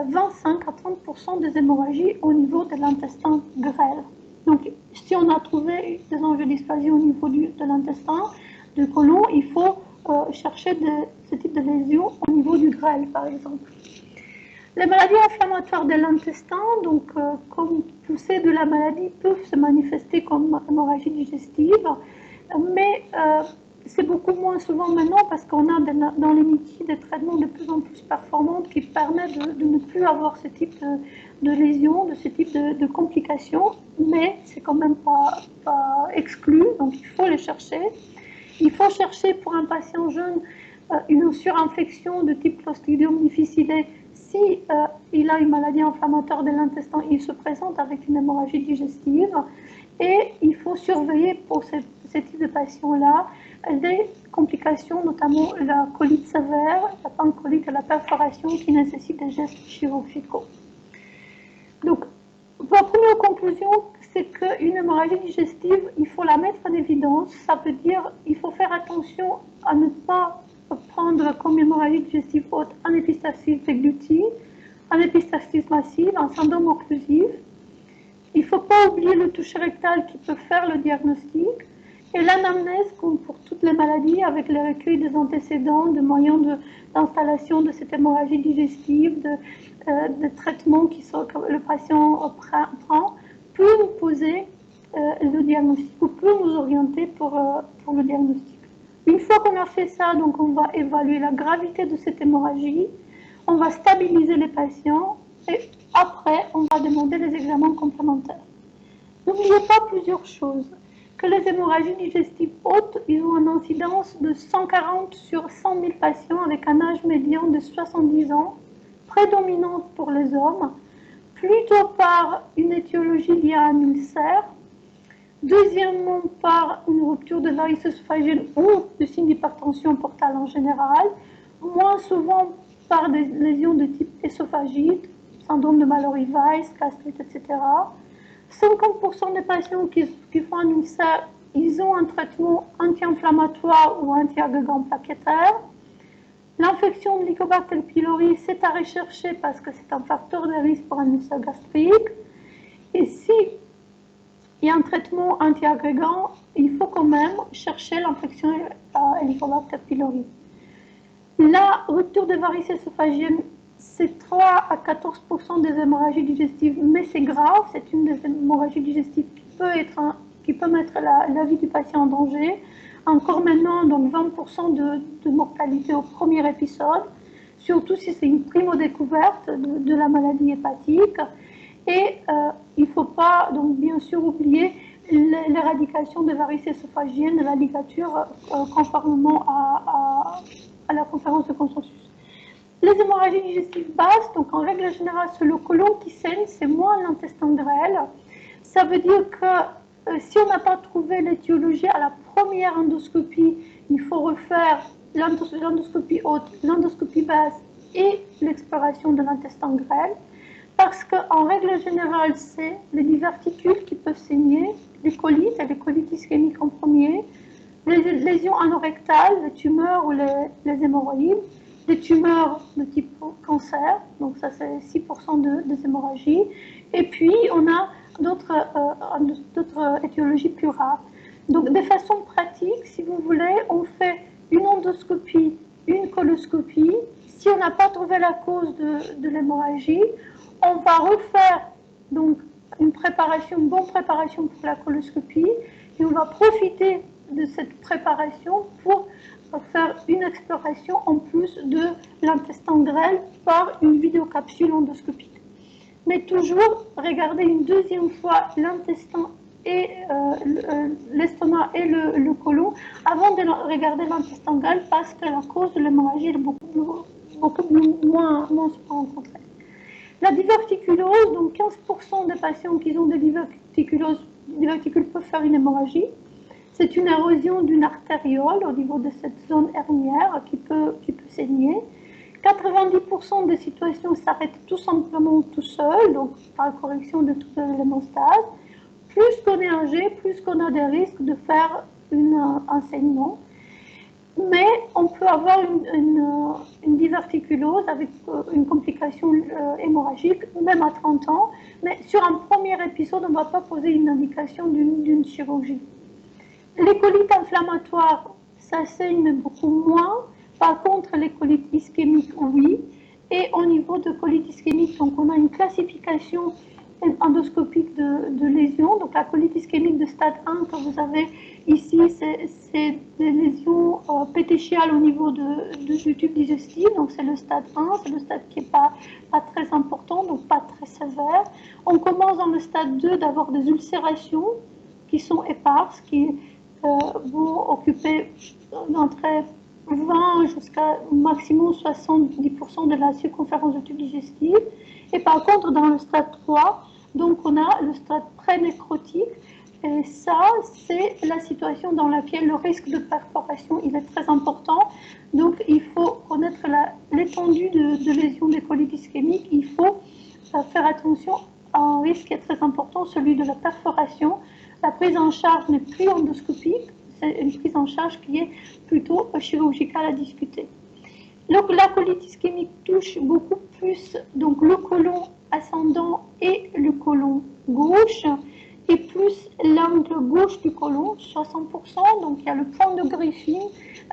25 à 30% des hémorragies au niveau de l'intestin grêle. Donc, si on a trouvé des angiodysplasies au niveau de l'intestin, du côlon, il faut chercher ce type de lésions au niveau du grêle, par exemple. Les maladies inflammatoires de l'intestin, donc comme poussée de la maladie, peuvent se manifester comme hémorragie digestive, mais c'est beaucoup moins souvent maintenant parce qu'on a dans les métiers des traitements de plus en plus performants qui permettent de ne plus avoir ce type de lésions, de ce type de complications, mais c'est quand même pas exclu, donc il faut les chercher. Il faut chercher pour un patient jeune une surinfection de type Clostridium difficile. Si il a une maladie inflammatoire de l'intestin, il se présente avec une hémorragie digestive et il faut surveiller pour ce type de patients-là des complications, notamment la colite sévère, la pancréatite et la perforation qui nécessitent des gestes chirurgicaux. Donc, ma première conclusion, c'est qu'une hémorragie digestive, il faut la mettre en évidence. Ça veut dire qu'il faut faire attention à ne pas prendre comme hémorragie digestive haute un épistaxis dégluti, un épistaxis massive, un syndrome occlusif. Il ne faut pas oublier le toucher rectal qui peut faire le diagnostic et l'anamnèse, comme pour toutes les maladies, avec le recueil des antécédents, de moyens d'installation de cette hémorragie digestive, de traitements que le patient prend, peut nous poser le diagnostic ou peut nous orienter pour le diagnostic. Une fois qu'on a fait ça, donc on va évaluer la gravité de cette hémorragie, on va stabiliser les patients et après, on va demander les examens complémentaires. N'oubliez pas plusieurs choses. Que les hémorragies digestives hautes, ils ont une incidence de 140 sur 100 000 patients avec un âge médian de 70 ans, prédominante pour les hommes, plutôt par une étiologie liée à un ulcère, deuxièmement par une rupture de varices œsophagienne ou de signes d'hypertension portale en général, moins souvent par des lésions de type œsophagite, syndrome de Mallory-Weiss, gastrite, etc. 50% des patients qui font un ulcère, ils ont un traitement anti-inflammatoire ou anti-agrégant plaquettaire. L'infection de l'Helicobacter pylori, c'est à rechercher parce que c'est un facteur de risque pour un ulcère gastrique. Et si il y a un traitement anti-agrégant, il faut quand même chercher l'infection à Helicobacter pylori. La rupture des varices œsophagiennes, c'est 3 à 14% des hémorragies digestives, mais c'est grave, c'est une des hémorragies digestives qui peut mettre la vie du patient en danger. Encore maintenant, donc 20% de mortalité au premier épisode, surtout si c'est une primo-découverte de la maladie hépatique. Et il ne faut pas, donc, bien sûr, oublier l'éradication des varices œsophagiennes de la ligature conformément à la conférence de consensus. Les hémorragies digestives basses, donc en règle générale, c'est le côlon qui saigne, c'est moins l'intestin grêle. Ça veut dire que si on n'a pas trouvé l'étiologie à la première endoscopie, il faut refaire l'endoscopie haute, l'endoscopie basse et l'exploration de l'intestin grêle. Parce qu'en règle générale, c'est les diverticules qui peuvent saigner, les colites et les colites ischémiques en premier, Les lésions anorectales, les tumeurs ou les hémorroïdes, des tumeurs de type cancer, donc ça c'est 6% des hémorragies, et puis on a d'autres étiologies plus rares. Donc de façon pratique, si vous voulez, on fait une endoscopie, une coloscopie. Si on n'a pas trouvé la cause de l'hémorragie, on va refaire donc une bonne préparation pour la coloscopie, et on va profiter de cette préparation pour faire une exploration en plus de l'intestin grêle par une vidéocapsule endoscopique. Mais toujours regarder une deuxième fois l'intestin et l'estomac et le côlon avant de regarder l'intestin grêle, parce que la cause de l'hémorragie est beaucoup moins rencontrée. La diverticulose, donc 15% des patients qui ont des diverticules peuvent faire une hémorragie. C'est une érosion d'une artériole au niveau de cette zone hernière qui peut saigner. 90% des situations s'arrêtent tout simplement tout seul, donc par correction de toute l'hémostase. Plus qu'on est âgé, plus qu'on a des risques de faire un saignement. Mais on peut avoir une diverticulose avec une complication hémorragique, même à 30 ans. Mais sur un premier épisode, on ne va pas poser une indication d'une chirurgie. Les colites inflammatoires, ça saigne beaucoup moins. Par contre, les colites ischémiques, oui. Et au niveau de colite ischémique, donc on a une classification endoscopique de lésions. Donc la colite ischémique de stade 1 que vous avez ici, c'est des lésions pétéchiales au niveau du tube digestif. Donc c'est le stade 1, c'est le stade qui n'est pas très important, donc pas très sévère. On commence dans le stade 2 d'avoir des ulcérations qui sont éparses, qui vont occuper entre 20 jusqu'à maximum 70% de la circonférence du tube digestif. Et par contre, dans le stade 3, donc on a le stade prénécrotique. Et ça, c'est la situation dans laquelle le risque de perforation il est très important. Donc il faut connaître l'étendue de lésion des colites ischémiques. Il faut faire attention à un risque qui est très important, celui de la perforation. La prise en charge n'est plus endoscopique, c'est une prise en charge qui est plutôt chirurgicale à discuter. Donc la colite ischémique touche beaucoup plus donc, le côlon ascendant et le côlon gauche, et plus l'angle gauche du côlon, 60%. Donc il y a le point de Griffin,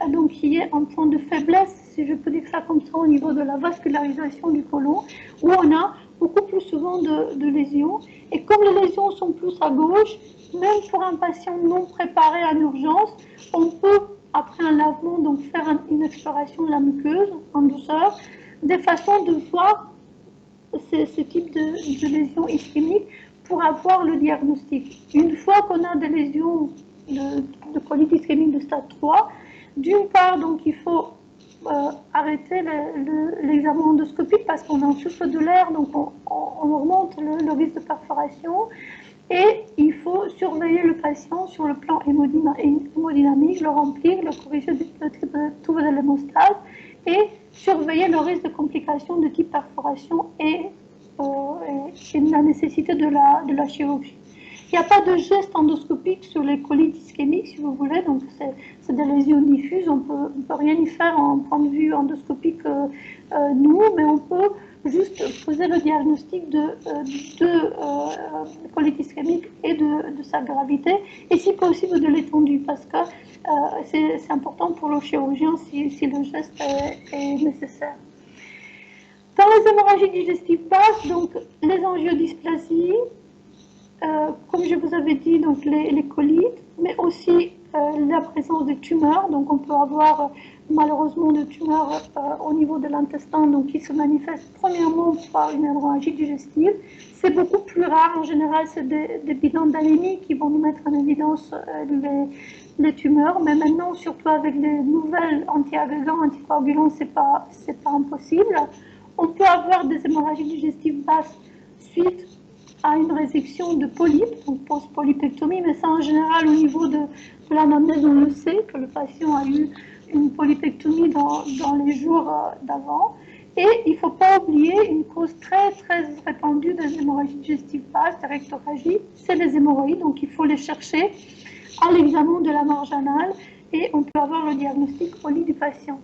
donc qui est un point de faiblesse, si je peux dire ça comme ça, au niveau de la vascularisation du côlon, où on a beaucoup plus souvent de lésions. Et comme les lésions sont plus à gauche, même pour un patient non préparé en urgence, on peut, après un lavement, donc faire une exploration de la muqueuse en douceur, de façon de voir ce type de lésions ischémiques pour avoir le diagnostic. Une fois qu'on a des lésions de colite ischémique de stade 3, d'une part, donc, il faut arrêter l'examen endoscopique parce qu'on insuffle de l'air, donc on augmente le risque de perforation. Et il faut surveiller le patient sur le plan hémodynamique, le remplir, le corriger le trouble de l'hémostase et surveiller le risque de complications de type perforation et la nécessité de la chirurgie. Il n'y a pas de geste endoscopique sur les colites ischémiques, si vous voulez, donc c'est des lésions diffuses, on ne peut rien y faire en point de vue endoscopique nous, mais on peut juste poser le diagnostic de colite ischémique et de sa gravité, et si possible de l'étendue, parce que c'est important pour le chirurgien si le geste est nécessaire. Dans les hémorragies digestives basses, donc les angiodysplasies, comme je vous avais dit, donc les colites, mais aussi la présence de tumeurs. Donc on peut avoir malheureusement des tumeurs au niveau de l'intestin, donc qui se manifestent premièrement par une hémorragie digestive. C'est beaucoup plus rare, en général c'est des bilans d'anémie qui vont nous mettre en évidence les tumeurs, mais maintenant surtout avec les nouvelles antiagrégants, anticoagulants, c'est pas impossible. On peut avoir des hémorragies digestives basses suite à une résection de polypes, donc post-polypectomie, mais ça en général au niveau de l'anamnèse, on le sait que le patient a eu une polypectomie dans les jours d'avant. Et il ne faut pas oublier une cause très très répandue des hémorragies digestives basses, des rectorragies, c'est les hémorroïdes, donc il faut les chercher à l'examen de la marge anale. et on peut avoir le diagnostic au lit du patient.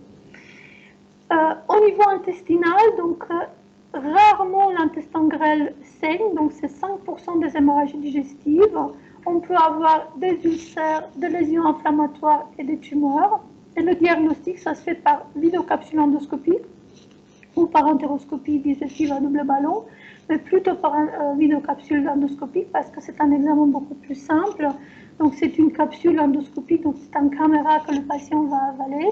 Au niveau intestinal, donc rarement l'intestin grêle saigne, donc c'est 5% des hémorragies digestives. On peut avoir des ulcères, des lésions inflammatoires et des tumeurs. Et le diagnostic, ça se fait par vidéocapsule endoscopique ou par entéroscopie digestive à double ballon, mais plutôt par vidéocapsule endoscopique parce que c'est un examen beaucoup plus simple. Donc c'est une capsule endoscopique, donc c'est une caméra que le patient va avaler.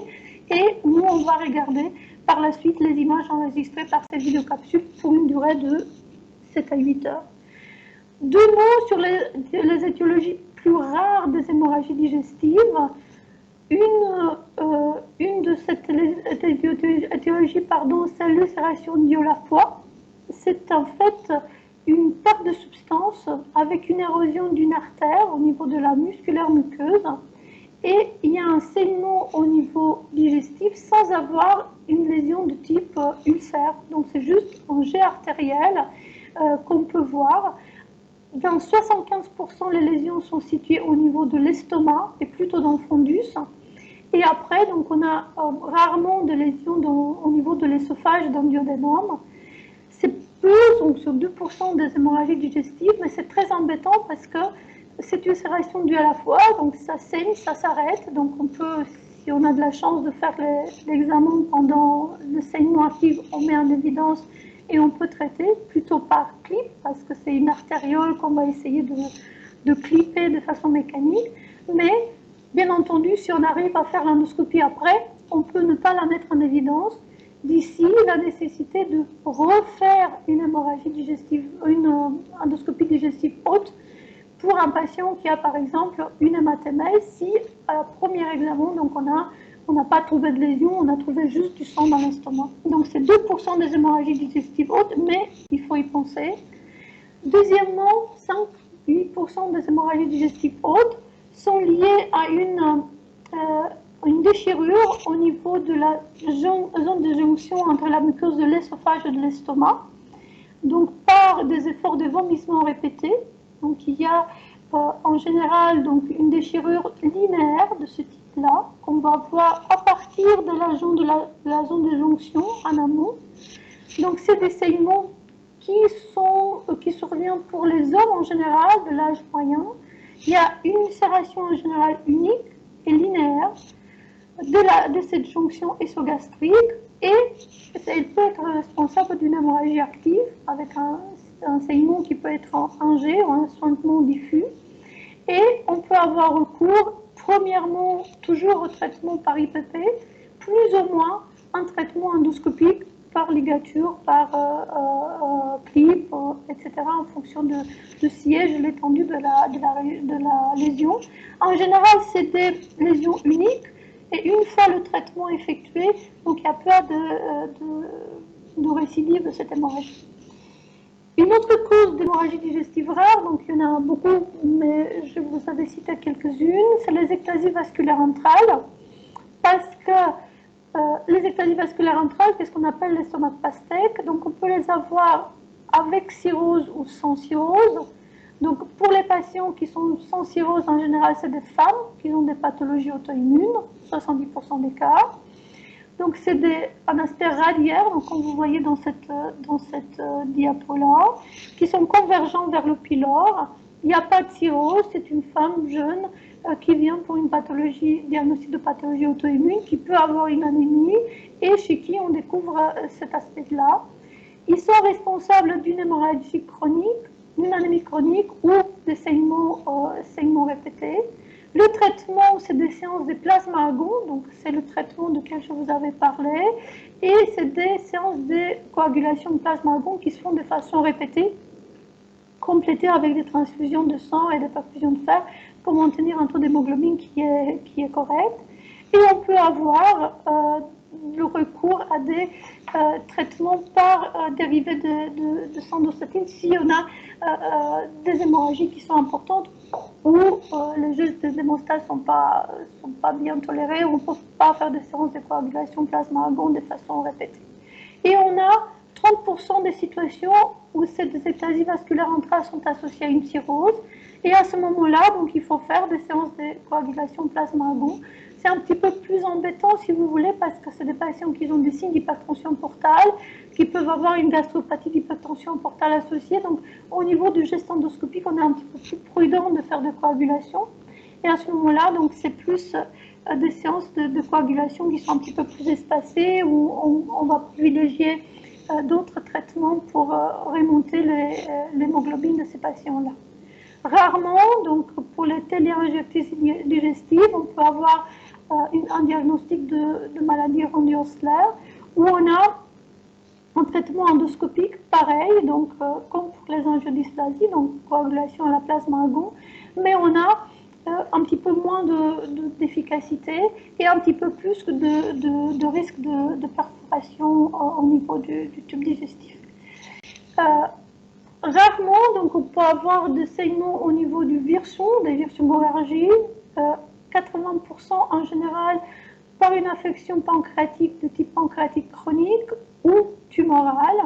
Et nous, on va regarder par la suite les images enregistrées par cette vidéocapsule pour une durée de 7 à 8 heures. Deux mots sur les étiologies plus rares des hémorragies digestives. Une de cette étiologie, c'est l'ulcération due à la foie. C'est en fait une perte de substance avec une érosion d'une artère au niveau de la musculaire muqueuse. Et il y a un saignement au niveau digestif sans avoir une lésion de type ulcère. Donc c'est juste un jet artériel qu'on peut voir. Dans 75%, les lésions sont situées au niveau de l'estomac et plutôt dans le fondus. Et après, donc, on a rarement de lésions au niveau de l'œsophage, dans le duodénum. C'est peu, donc sur 2% des hémorragies digestives, mais c'est très embêtant parce que c'est une ulcération due à la foie, donc ça saigne, ça s'arrête. Donc on peut, si on a de la chance de faire l'examen pendant le saignement actif, on met en évidence et on peut traiter plutôt par clip parce que c'est une artériole qu'on va essayer de clipper de façon mécanique. Mais bien entendu, si on arrive à faire l'endoscopie après, on peut ne pas la mettre en évidence. D'ici, la nécessité de refaire une hémorragie digestive, une endoscopie digestive haute pour un patient qui a par exemple une hématémèse, si à la première examen, donc on n'a pas trouvé de lésion, on a trouvé juste du sang dans l'estomac. Donc c'est 2% des hémorragies digestives hautes, mais il faut y penser. Deuxièmement, 5-8% des hémorragies digestives hautes sont liées à une déchirure au niveau de la zone de jonction entre la muqueuse de l'œsophage et de l'estomac, donc par des efforts de vomissement répétés. Donc il y a en général donc, une déchirure linéaire de ce type-là, qu'on va voir à partir de la zone de jonction en amont. Donc c'est des saignements qui surviennent pour les hommes en général de l'âge moyen. Il y a une ulcération en général unique et linéaire de cette jonction œsogastrique et elle peut être responsable d'une hémorragie active avec un saignement qui peut être en jet ou un suintement diffus. Et on peut avoir recours, premièrement, toujours au traitement par IPP, plus ou moins un traitement endoscopique par ligature, par clip, etc., en fonction du siège et l'étendue de la lésion. En général, c'est des lésions uniques, et une fois le traitement effectué, donc il n'y a pas de récidive de cette hémorragie. Une autre cause d'hémorragie digestive rare, donc il y en a beaucoup, mais je vous avais cité quelques-unes, c'est les ectasies vasculaires antrales, parce que les ectasies vasculaires antrales, c'est ce qu'on appelle l'estomac pastèque, donc on peut les avoir avec cirrhose ou sans cirrhose. Donc pour les patients qui sont sans cirrhose, en général, c'est des femmes qui ont des pathologies auto-immunes, 70% des cas. Donc c'est un aspect radiaire, donc comme vous voyez dans cette diapo-là, qui sont convergents vers le pylore. Il n'y a pas de cirrhose, c'est une femme jeune qui vient pour une pathologie, diagnostic de pathologie auto-immune, qui peut avoir une anémie et chez qui on découvre cet aspect-là. Ils sont responsables d'une hémorragie chronique, d'une anémie chronique ou des saignements répétés. Le traitement, c'est des séances de plasma agon, donc c'est le traitement duquel je vous avais parlé, et c'est des séances de coagulation de plasma agon qui se font de façon répétée, complétées avec des transfusions de sang et des perfusions de fer pour maintenir un taux d'hémoglobine qui est correct. Et on peut avoir le recours à des traitements par dérivés de sandostatine si on a des hémorragies qui sont importantes où les gestes des hémostats ne sont pas bien tolérés, on ne peut pas faire des séances de coagulation plasma agon de façon répétée. Et on a 30% des situations où ces ectasies vasculaires antrales sont associées à une cirrhose. Et à ce moment-là, donc, il faut faire des séances de coagulation plasma agon. c'est un petit peu plus embêtant, si vous voulez, parce que c'est des patients qui ont des signes d'hypertension portale, qui peuvent avoir une gastropathie d'hypertension portale associée. Donc, au niveau du geste endoscopique, on est un petit peu plus prudent de faire de coagulation. Et à ce moment-là, donc, c'est plus des séances de coagulation qui sont un petit peu plus espacées, où on va privilégier d'autres traitements pour remonter l'hémoglobine de ces patients-là. Rarement, donc pour les téléinjecties digestives, on peut avoir un diagnostic de maladie Rondier-Osler où on a un traitement endoscopique pareil, donc comme pour les angiodysplasies, donc coagulation à la place Margon, mais on a un petit peu moins d'efficacité et un petit peu plus de risque de perforation au niveau du tube digestif. Rarement, donc, on peut avoir des saignements au niveau du wirsung, des wirsungoralgies, 80% en général par une affection pancréatique de type pancréatique chronique ou tumorale,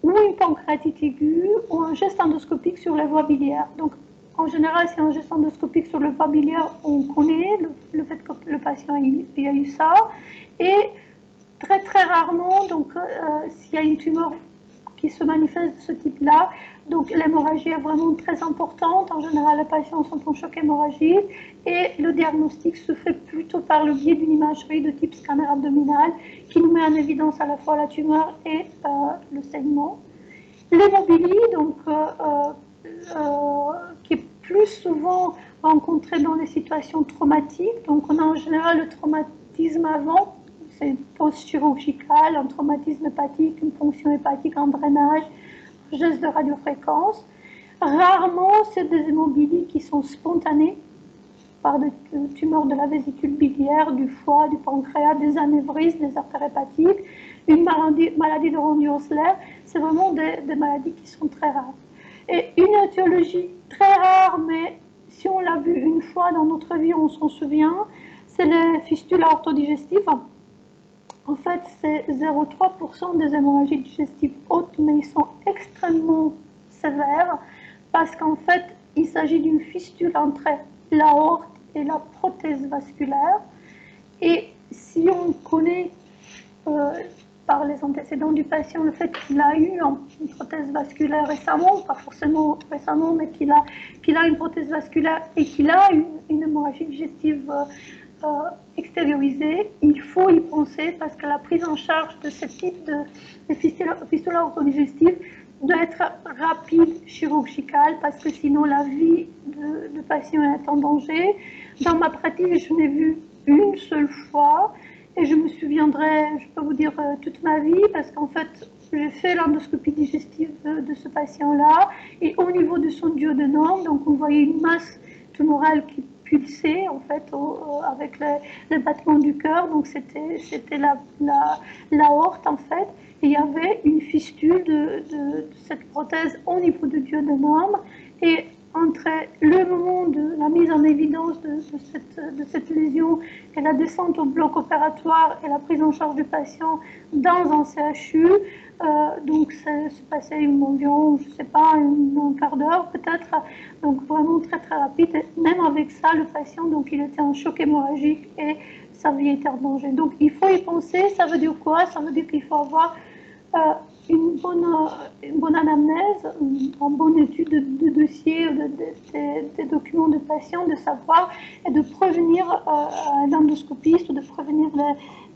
ou une pancréatite aiguë, ou un geste endoscopique sur les voies biliaires. Donc, en général, c'est un geste endoscopique sur les voies biliaires, on connaît le fait que le patient ait eu ça, et très très rarement, donc, s'il y a une tumeur qui se manifeste de ce type-là. Donc l'hémorragie est vraiment très importante. En général, les patients sont en choc hémorragique et le diagnostic se fait plutôt par le biais d'une imagerie de type scanner abdominal qui nous met en évidence à la fois la tumeur et le saignement. L'hémobilie, donc, qui est plus souvent rencontrée dans les situations traumatiques. Donc on a en général le traumatisme avant, c'est post-chirurgical, un traumatisme hépatique, une ponction hépatique, un drainage, un geste de radiofréquence. Rarement, c'est des hémobilies qui sont spontanées par des tumeurs de la vésicule biliaire, du foie, du pancréas, des anévrismes, des artères hépatiques. Une maladie de Rondier-Osler, c'est vraiment des maladies qui sont très rares. Et une étiologie très rare, mais si on l'a vu une fois dans notre vie, on s'en souvient, c'est les fistules aortodigestives. En fait, c'est 0,3% des hémorragies digestives hautes, mais ils sont extrêmement sévères parce qu'en fait, il s'agit d'une fistule entre l'aorte et la prothèse vasculaire. Et si on connaît par les antécédents du patient le fait qu'il a eu une prothèse vasculaire récemment, pas forcément récemment, mais qu'il a une prothèse vasculaire et qu'il a une hémorragie digestive extériorisée, il faut y penser parce que la prise en charge de ce type de fistule aortodigestives doit être rapide, chirurgicale, parce que sinon la vie de patient est en danger. Dans ma pratique, je n'ai vu une seule fois et je me souviendrai, je peux vous dire, toute ma vie, parce qu'en fait, j'ai fait l'endoscopie digestive de ce patient-là et au niveau de son duodénum, donc on voyait une masse tumorale qui pulsait en fait avec les battements du cœur, donc c'était l'aorte en fait, et il y avait une fistule de cette prothèse au niveau du duodénum, et entre le moment de la mise en évidence de cette lésion et la descente au bloc opératoire et la prise en charge du patient dans un CHU, donc ça se passait environ, je ne sais pas, un quart d'heure peut-être, donc vraiment très très rapide. Et même avec ça, le patient, donc il était en choc hémorragique et sa vie était en danger. Donc il faut y penser. Ça veut dire quoi? Ça veut dire qu'il faut avoir une bonne anamnèse, une bonne étude de dossier, des documents de patient, de savoir et de prévenir l'endoscopiste ou de prévenir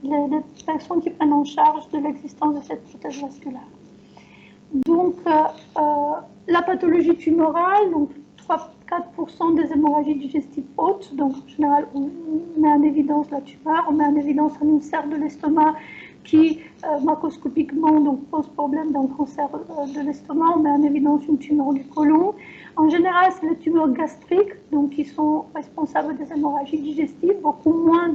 les personnes qui prennent en charge de l'existence de cette prothèse vasculaire. Donc, la pathologie tumorale, donc 3-4% des hémorragies digestives hautes, donc en général on met en évidence la tumeur, on met en évidence un ulcère de l'estomac qui macroscopiquement donc, pose problème d'un cancer de l'estomac, on met en évidence une tumeur du côlon. En général, c'est les tumeurs gastriques donc, qui sont responsables des hémorragies digestives, beaucoup moins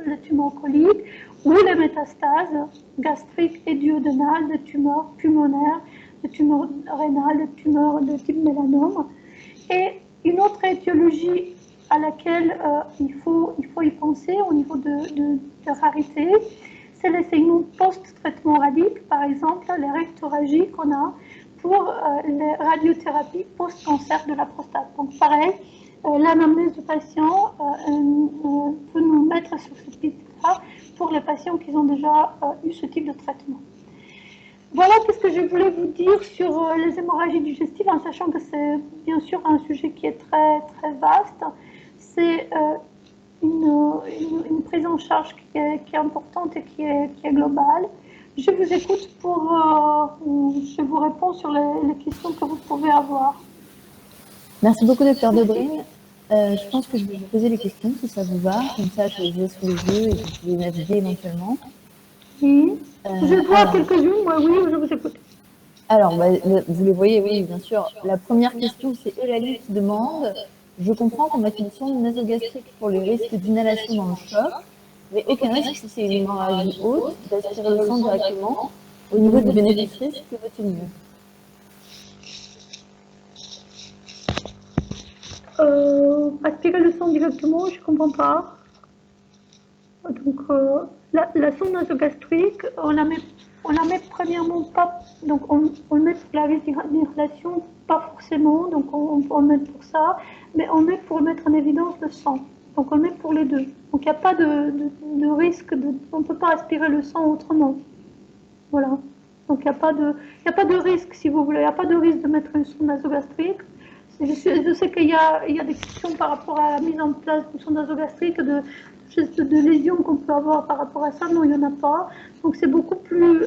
les tumeurs coliques, ou les métastases gastriques et duodénales, des tumeurs pulmonaires, des tumeurs rénales, des tumeurs de type mélanome. Et une autre étiologie à laquelle il faut y penser au niveau de rarité, c'est les saignements post-traitement radique, par exemple les rectorragies qu'on a pour les radiothérapies post-cancer de la prostate. Donc pareil, l'anamnèse du patient peut nous mettre sur cette piste-là pour les patients qui ont déjà eu ce type de traitement. Voilà ce que je voulais vous dire sur les hémorragies digestives, en sachant que c'est bien sûr un sujet qui est très, très vaste. C'est une prise en charge qui est importante et qui est globale. Je vous écoute je vous réponds sur les questions que vous pouvez avoir. Merci beaucoup, Dr Debrine. Je pense que je vais vous poser les questions, si ça vous va. Comme ça, je les ai sous les yeux et vous pouvez naviguer éventuellement. Oui. Je vois quelques-unes, oui, je vous écoute. Alors, vous les voyez, oui, bien sûr. La première question, c'est Eulalie qui demande « Je comprends qu'on mette une sonde nasogastrique pour les risques d'inhalation dans le choc, mais aucun risque si c'est une hémorragie haute d'aspirer le sang directement. Au niveau du bénéfice-risque, que vaut-il mieux ?» Aspirer le sang directement, je ne comprends pas. Donc, la sonde nasogastrique, on la met premièrement pas, donc on le met pour la risque d'inhalation, pas forcément, donc on le met pour ça, mais on met pour mettre en évidence le sang. Donc on le met pour les deux. Donc il n'y a pas de risque, on ne peut pas aspirer le sang autrement. Voilà. Donc il n'y a pas de risque, si vous voulez, il n'y a pas de risque de mettre une sonde nasogastrique. Je sais qu'il y a des questions par rapport à la mise en place d'une sonde nasogastrique, de lésions qu'on peut avoir par rapport à ça. Non, il n'y en a pas. Donc c'est beaucoup plus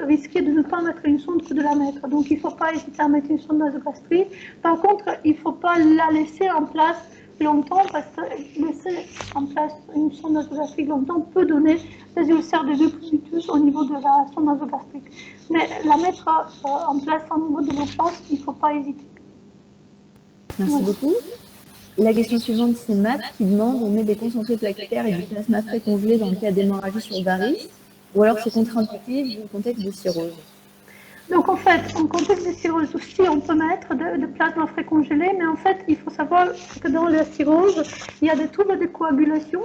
risqué de ne pas mettre une sonde que de la mettre. Donc il ne faut pas hésiter à mettre une sonde nasogastrique. Par contre, il ne faut pas la laisser en place longtemps, parce que laisser en place une sonde nasogastrique longtemps peut donner des ulcères de décubitus au niveau de la sonde nasogastrique. Mais la mettre en place au niveau de l'enfance, il ne faut pas hésiter. Merci beaucoup. La question suivante, c'est Matt qui demande « On met des concentrés plaquettaires et du plasma frais congelé dans le cas d'hémorragie sur varices, ou alors c'est contre-indiqué vu le contexte de cirrhose ?» Donc en fait, en contexte de cirrhose aussi, on peut mettre de plasma frais congelé, mais en fait, il faut savoir que dans la cirrhose, il y a des troubles de coagulation.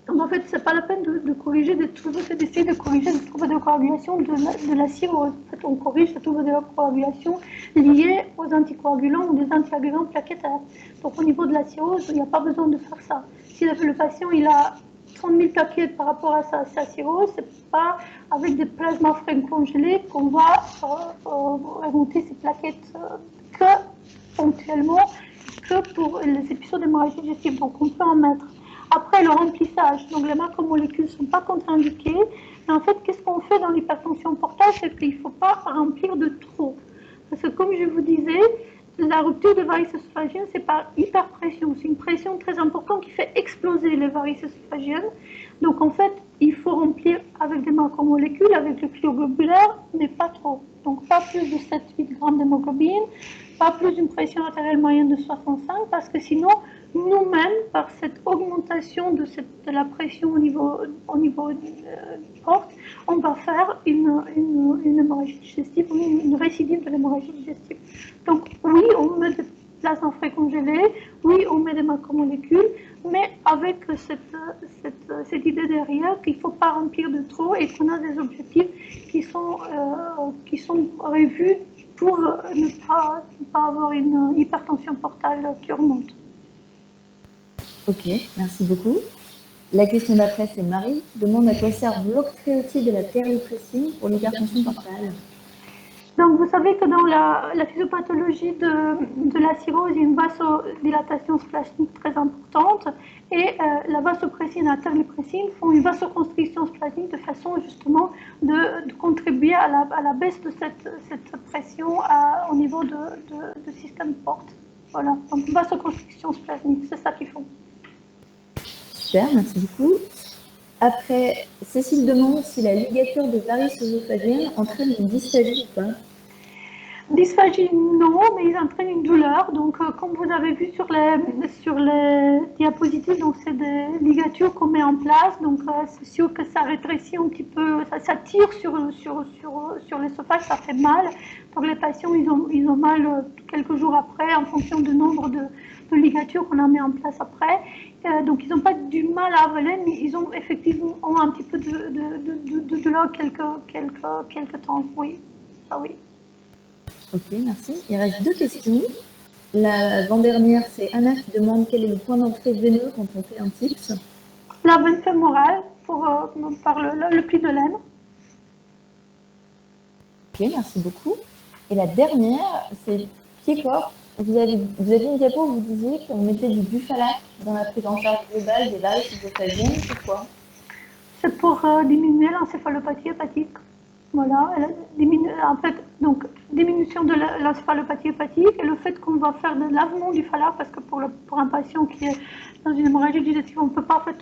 Donc en fait, c'est pas la peine de corriger des troubles, c'est d'essayer de corriger des troubles de coagulation de la cirrhose. En fait, on corrige les troubles de coagulation liés aux anticoagulants ou des antiagrégants plaquettaires. Donc au niveau de la cirrhose, il n'y a pas besoin de faire ça. Si le patient il a 30 000 plaquettes par rapport à sa cirrhose, c'est pas avec des plasmas frais congelés qu'on va remonter ces plaquettes que ponctuellement, que pour les épisodes d'hémorragie digestive. Donc on peut en mettre. Après, le remplissage, donc les macromolécules ne sont pas contre-indiquées, mais en fait, qu'est-ce qu'on fait dans l'hypertension portale, c'est qu'il ne faut pas remplir de trop. Parce que comme je vous disais, la rupture de varices œsophagiennes, c'est par hyperpression. C'est une pression très importante qui fait exploser les varices œsophagiennes. Donc en fait, il faut remplir avec des macromolécules, avec le cryoglobulaire, mais pas trop. Donc pas plus de 7-8 grammes d'hémoglobine, pas plus d'une pression artérielle moyenne de 65, parce que sinon, nous-mêmes, par cette augmentation de la pression au niveau du porte, on va faire une hémorragie digestive, une récidive de l'hémorragie digestive. Donc oui, on met des plasmas frais congelés, oui, on met des macromolécules, mais avec cette idée derrière qu'il ne faut pas remplir de trop et qu'on a des objectifs qui sont revus pour ne pas avoir une hypertension portale qui remonte. Ok, merci beaucoup. La question d'après, c'est Marie qui demande à quoi servent l'octréotide et la térioprécine pour l'hypertension portale. Donc, vous savez que dans la physiopathologie de la cirrhose, il y a une vasodilatation splastique très importante et la vasopressine et la térioprécine font une vasoconstriction splastique de façon justement de contribuer à la baisse de cette pression au niveau du système porte. Voilà, donc vasoconstriction splastique, c'est ça qu'ils font. Super, merci beaucoup. Après, Cécile demande si la ligature des varices œsophagiennes entraîne une dysphagie ou pas. Dysphagie, non, mais ils entraînent une douleur. Donc, comme vous avez vu sur les diapositives, donc c'est des ligatures qu'on met en place. Donc, c'est sûr que ça rétrécit un petit peu, ça tire sur l'esophage, ça fait mal. Donc, les patients, ils ont mal quelques jours après, en fonction du nombre de ligatures qu'on a mis en place après. Donc, ils n'ont pas du mal à avaler, mais ils ont effectivement un petit peu de douleur quelques temps. Oui, ça oui. Ok, merci. Il reste deux questions. L'avant-dernière, c'est Anna qui demande quel est le point d'entrée veineux quand on fait un TIPS. La veine fémorale par le pli de laine. Ok, merci beaucoup. Et la dernière, c'est pied-corps. Vous aviez une diapo où vous disiez qu'on mettait du Dufalac dans la prise en charge globale des varices œsophagiennes. Pourquoi? C'est pour diminuer l'encéphalopathie hépatique. Voilà, en fait, donc diminution de l'encéphalopathie hépatique et le fait qu'on va faire de lavement du phalange, parce que pour un patient qui est dans une hémorragie digestive, on ne peut pas faire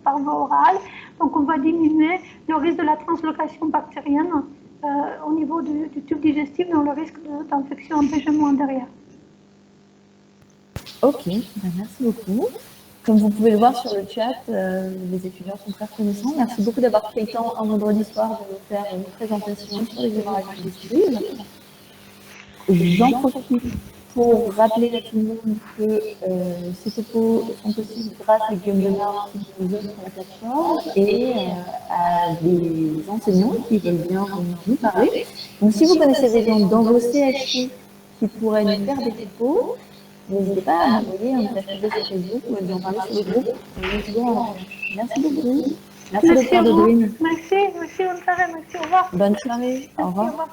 par voie orale, donc on va diminuer le risque de la translocation bactérienne au niveau du tube digestif, dans le risque d'infection empêchement derrière. Ok, merci beaucoup. Comme vous pouvez le voir sur le chat, les étudiants sont très reconnaissants. Merci beaucoup d'avoir pris le temps un vendredi soir de nous faire une présentation sur les hémorragies digestives. J'en profite pour rappeler à tout le monde que ces topos sont possibles grâce à Guillaume Denard qui nous offre la plateforme et à des enseignants qui veulent bien nous parler. Donc si vous connaissez des gens dans vos CHU qui pourraient nous faire des topos, n'hésitez pas à m'envoyer un message privé sur Facebook ou à nous en parler sur le groupe. Merci beaucoup. Merci, Dr. Dodouine. Merci, bonne soirée, merci, au revoir. Bonne soirée, au revoir.